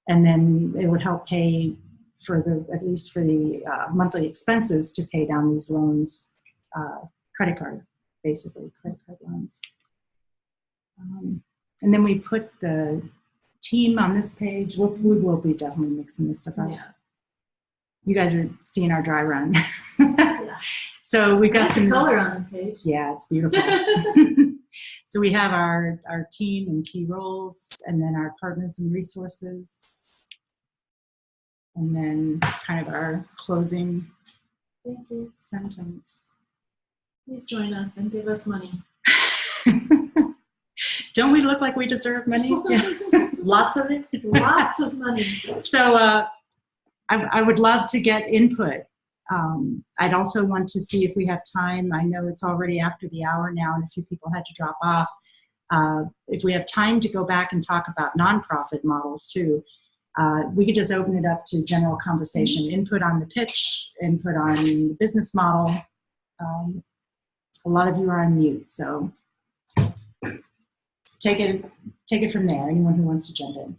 And then it would help pay for at least for the monthly expenses to pay down these loans, credit card loans. And then we put the team on this page. We will be definitely mixing this stuff up. Yeah. You guys are seeing our dry run. Yeah. So we've got some color on this page. Yeah, it's beautiful. So we have our team and key roles, and then our partners and resources, and then kind of our closing sentence. Please join us and give us money. Don't we look like we deserve money? Lots of it. Lots of money. So I would love to get input. I'd also want to see if we have time. I know it's already after the hour now, and a few people had to drop off. If we have time to go back and talk about nonprofit models too, we could just open it up to general conversation, input on the pitch, input on the business model. A lot of you are on mute, so take it from there. Anyone who wants to jump in.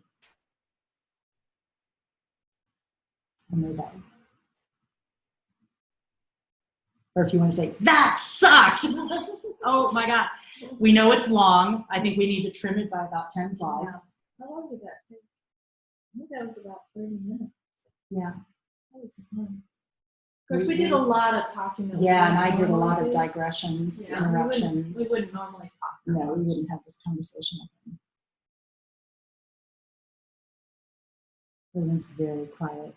Or if you want to say, that sucked! Oh my God. We know it's long. I think we need to trim it by about 10 slides. Yeah. How long did that take? I think that was about 30 minutes. Yeah. That was fun. Of course, we did a lot of talking. Yeah, and I did a lot of digressions, interruptions. We wouldn't normally talk. No, we wouldn't have this conversation with them. Everyone's very quiet.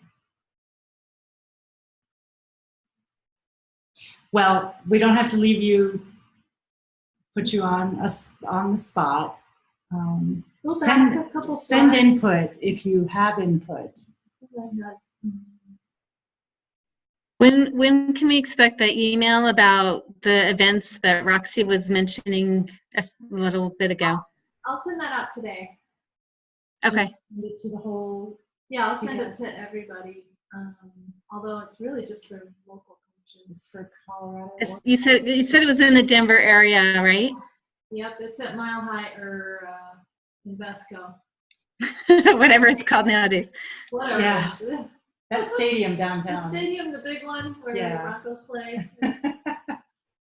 Well, we don't have to leave you, put you on the spot. We'll send input if you have input. When can we expect the email about the events that Roxy was mentioning a little bit ago? I'll send that out today. Okay. Send it to the whole. Yeah, I'll send it to everybody. Although it's really just for local coaches for Colorado. You said it was in the Denver area, right? Yep, it's at Mile High or Invesco. Whatever it's called nowadays. Whatever. Yeah. It is. That stadium downtown. The stadium, the big one where the Broncos play.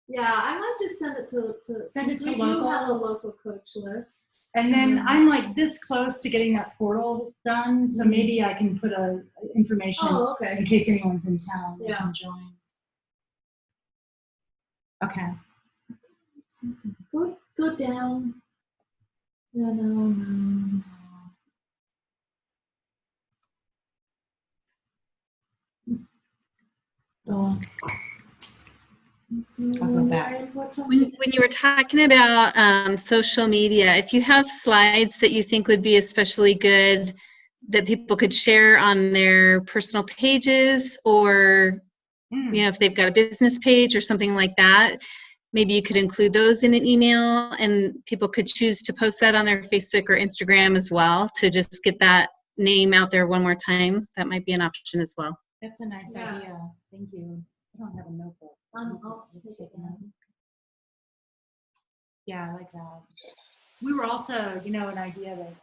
Yeah, I might just send it to Send it to we local. do have a local coach list. And then I'm like this close to getting that portal done, so maybe I can put information in case anyone's in town they can join. Okay. Go down. No. Oh. I'll go back. When you were talking about social media, if you have slides that you think would be especially good that people could share on their personal pages, or if they've got a business page or something like that, maybe you could include those in an email, and people could choose to post that on their Facebook or Instagram as well to just get that name out there one more time. That might be an option as well. That's a nice idea. Thank you. I don't have a notebook. I'll take it down. Yeah, I like that. We were also, an idea that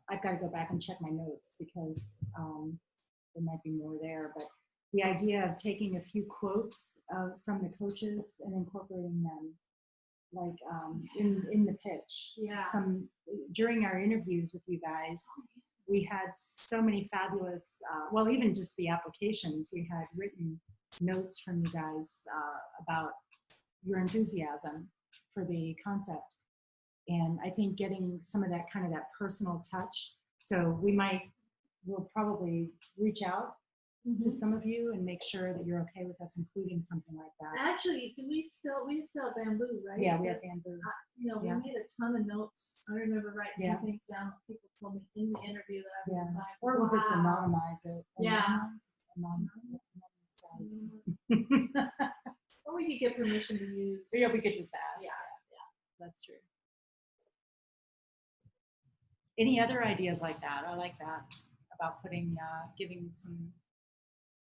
I've got to go back and check my notes because there might be more there, but the idea of taking a few quotes from the coaches and incorporating them like in the pitch. Yeah. During our interviews with you guys, we had so many fabulous, well, even just the applications, we had written notes from you guys about your enthusiasm for the concept. And I think getting some of that kind of that personal touch. So we'll probably reach out to some of you and make sure that you're okay with us including something like that. Actually, we still have bamboo, right? Yeah, we have bamboo. We made a ton of notes. I remember writing some things down. People told me in the interview that I was like, or we'll just anonymize it. Yeah. Anonymize. Or we could get permission to use. Yeah, we could just ask. Yeah. That's true. Any other ideas like that? I like that about giving some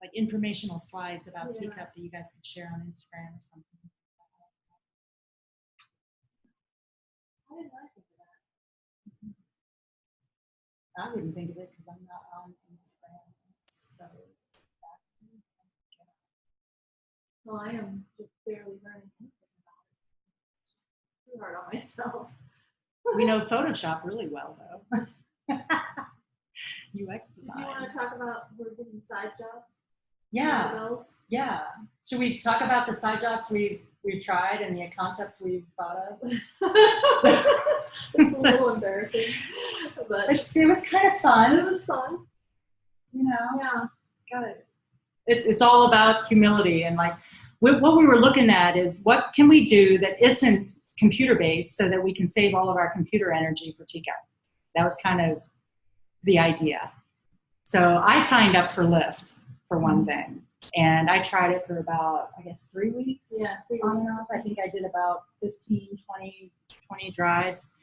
like informational slides about Teacup that you guys could share on Instagram or something. I didn't like it for that. I wouldn't think of it because I'm not on Instagram. So. Well, I am just barely learning anything about it. Too hard on myself. We know Photoshop really well, though. UX design. Did you want to talk about we're getting side jobs? Yeah. Yeah. Should we talk about the side jobs we've tried and the concepts we've thought of? It's a little embarrassing, but it was kind of fun. It was fun. Yeah. Got it. It's all about humility and like what we were looking at is what can we do that isn't computer based so that we can save all of our computer energy for Teacup. That was kind of the idea. So I signed up for Lyft for one thing, and I tried it for about, I guess, 3 weeks. Yeah, 3 on and weeks. off. I think I did about 15, 20 drives.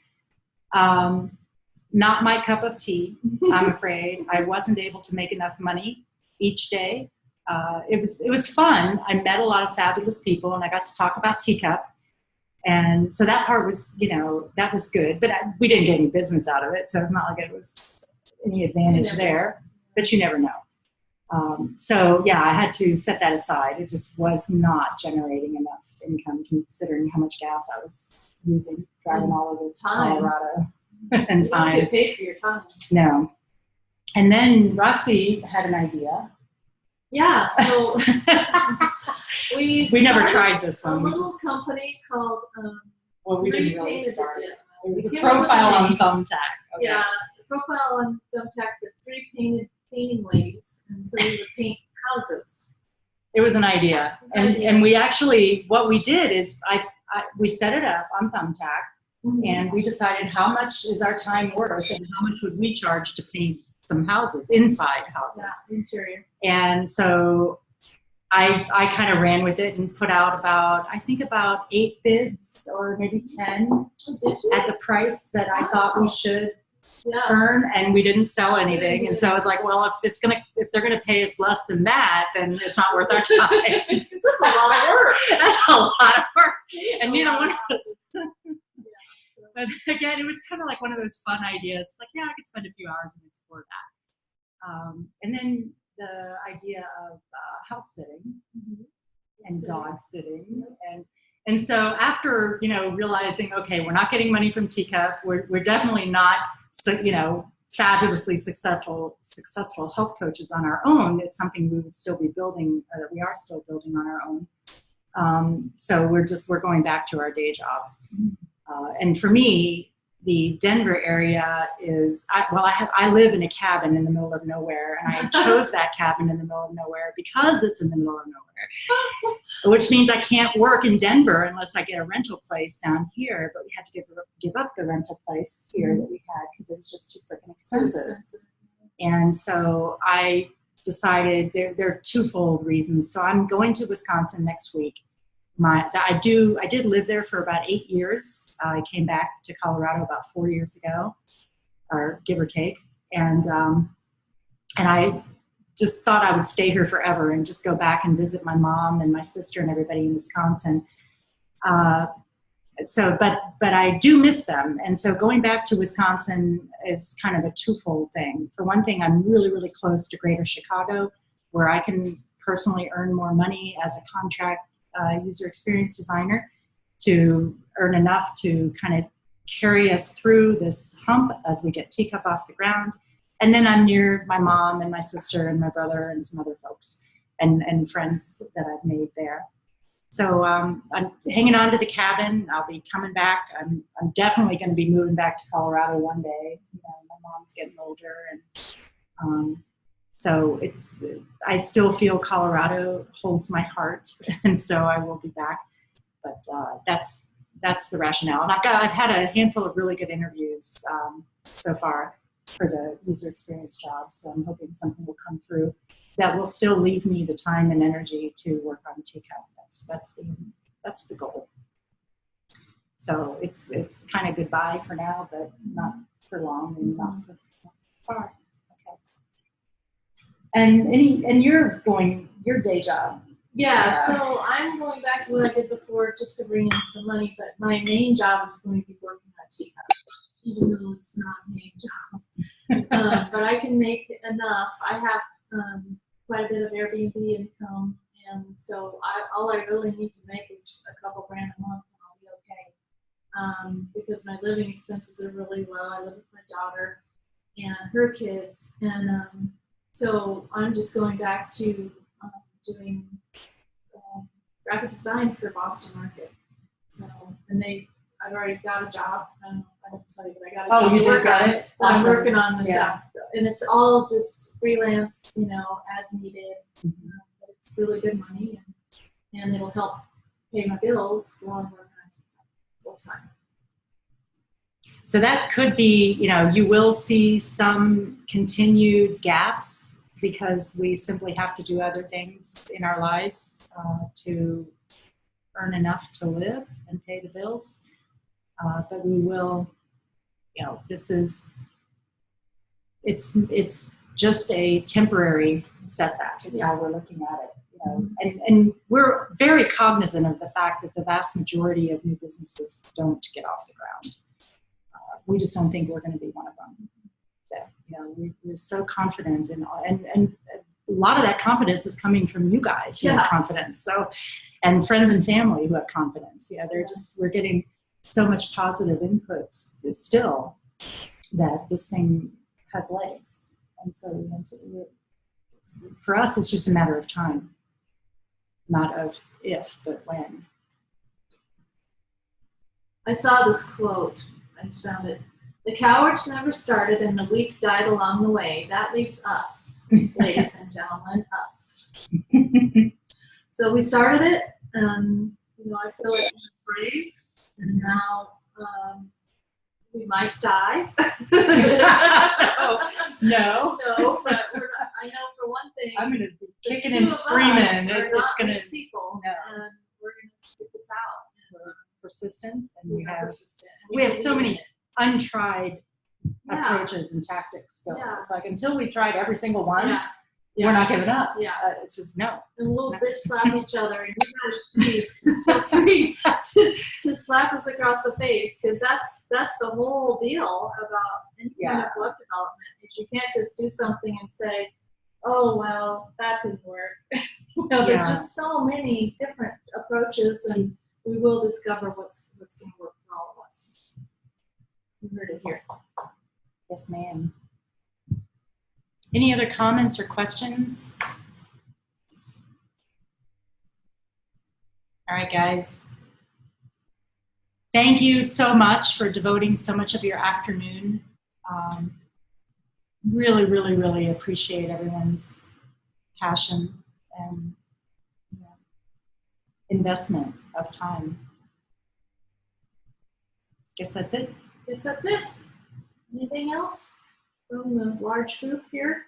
Not my cup of tea, I'm afraid. I wasn't able to make enough money each day. It was fun. I met a lot of fabulous people, and I got to talk about Teacup. And so that part was, that was good. But we didn't get any business out of it, so it's not like it was any advantage there. But you never know. So yeah, I had to set that aside. It just was not generating enough income considering how much gas I was using driving all over Colorado and time. You don't get paid for your time. No. And then Roxy had an idea. Yeah, so we never tried this one. A little company called well, we didn't really start it. It was a came profile up on with Thumbtack. Okay. Yeah, a profile on Thumbtack for 3 painting ladies, and so we would paint houses. It was an idea. And we actually, what we did is we set it up on Thumbtack, and we decided how much is our time worth and how much would we charge to paint some houses, inside houses. Yeah, interior. And so I kind of ran with it and put out about 8 bids or maybe 10 at the price that I thought we should earn, and we didn't sell anything. And so I was like, well, if they're gonna pay us less than that, then it's not worth our time. That's a lot of work. That's a lot of work. And neither one of us. But again, it was kind of like one of those fun ideas. Like, yeah, I could spend a few hours and explore that. And then the idea of house sitting and dog sitting. And so after, realizing, okay, we're not getting money from Teacup, we're definitely not, fabulously successful health coaches on our own. It's something we would still be building, or we are still building on our own. So we're going back to our day jobs. And for me, the Denver area is, I live in a cabin in the middle of nowhere, and I chose that cabin in the middle of nowhere because it's in the middle of nowhere, which means I can't work in Denver unless I get a rental place down here, but we had to give up the rental place here that we had because it was just too freaking expensive. And so I decided there are twofold reasons. So I'm going to Wisconsin next week. I did live there for about 8 years. I came back to Colorado about 4 years ago, or give or take, and I just thought I would stay here forever and just go back and visit my mom and my sister and everybody in Wisconsin. But I do miss them, and so going back to Wisconsin is kind of a twofold thing. For one thing, I'm really, really close to Greater Chicago, where I can personally earn more money as a contract user experience designer to earn enough to kind of carry us through this hump as we get Teacup off the ground. And then I'm near my mom and my sister and my brother and some other folks and friends that I've made there. So I'm hanging on to the cabin. I'll be coming back. I'm definitely going to be moving back to Colorado one day. You know, my mom's getting older, and so I still feel Colorado holds my heart, and so I will be back. But that's the rationale. And I've had a handful of really good interviews so far for the user experience jobs. So I'm hoping something will come through that will still leave me the time and energy to work on Teacup. That's the goal. So it's kind of goodbye for now, but not for long and not for far. Okay. And you're going your day job. Yeah, so I'm going back to what I did before just to bring in some money, but my main job is going to be working on Teacup, even though it's not a main job. But I can make enough. I have quite a bit of Airbnb income, and so all I really need to make is a couple grand a month, and I'll be okay. Because my living expenses are really low. I live with my daughter and her kids, and so I'm just going back to doing graphic design for Boston Market. So, and I've already got a job. I don't tell you, but I got a job. Oh, you did got it? Awesome. I'm working on this Yeah. app, and it's all just freelance, you know, as needed. But it's really good money, and it'll help pay my bills while I'm working on it full time. So that could be, you know, you will see some continued gaps because we simply have to do other things in our lives to earn enough to live and pay the bills. But we will, you know, it's just a temporary setback is how we're looking at it. You know, and we're very cognizant of the fact that the vast majority of new businesses don't get off the ground. We just don't think we're going to be one of them. That, you know, we're so confident, and a lot of that confidence is coming from you guys who have confidence. So, and friends and family who have confidence. Yeah, we're getting so much positive inputs still that this thing has legs. And so, you know, for us, it's just a matter of time, not of if, but when. I saw this quote. I just found it. The cowards never started and the weak died along the way. That leaves us, ladies and gentlemen, us. So we started it, and you know, I feel like we're brave, and now we might die. No, but I know for one thing, I'm going to be kicking and screaming. It's going to people, and we're going to stick this out. We're persistent, and we have so many untried approaches and tactics still. Yeah. It's like until we've tried every single one, Yeah. we're not giving up. Yeah. It's just no. And we'll bitch slap each other, and you guys please feel free to slap us across the face, because that's the whole deal about any kind of web development, is you can't just do something and say, oh well, that didn't work. You know, there's just so many different approaches, and we will discover what's going to work for all of us. You heard it here. Yes, ma'am. Any other comments or questions? All right, guys. Thank you so much for devoting so much of your afternoon. Really, really, really appreciate everyone's passion and investment of time. Guess that's it. Anything else from the large group here?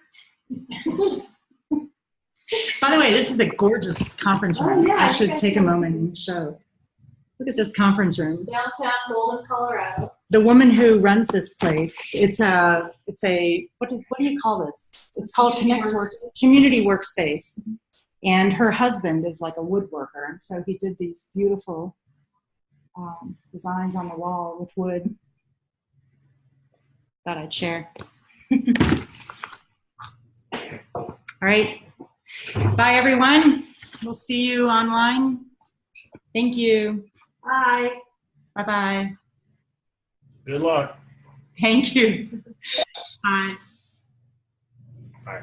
By the way, this is a gorgeous conference room. Yeah, I should take a moment and show. Look at this conference room. Downtown Golden, Colorado. The woman who runs this place, it's a what do you call this? It's called Community Workspace. And her husband is like a woodworker, and so he did these beautiful designs on the wall with wood. Thought I'd share. All right. Bye, everyone. We'll see you online. Thank you. Bye. Bye-bye. Good luck. Thank you. Bye. Bye.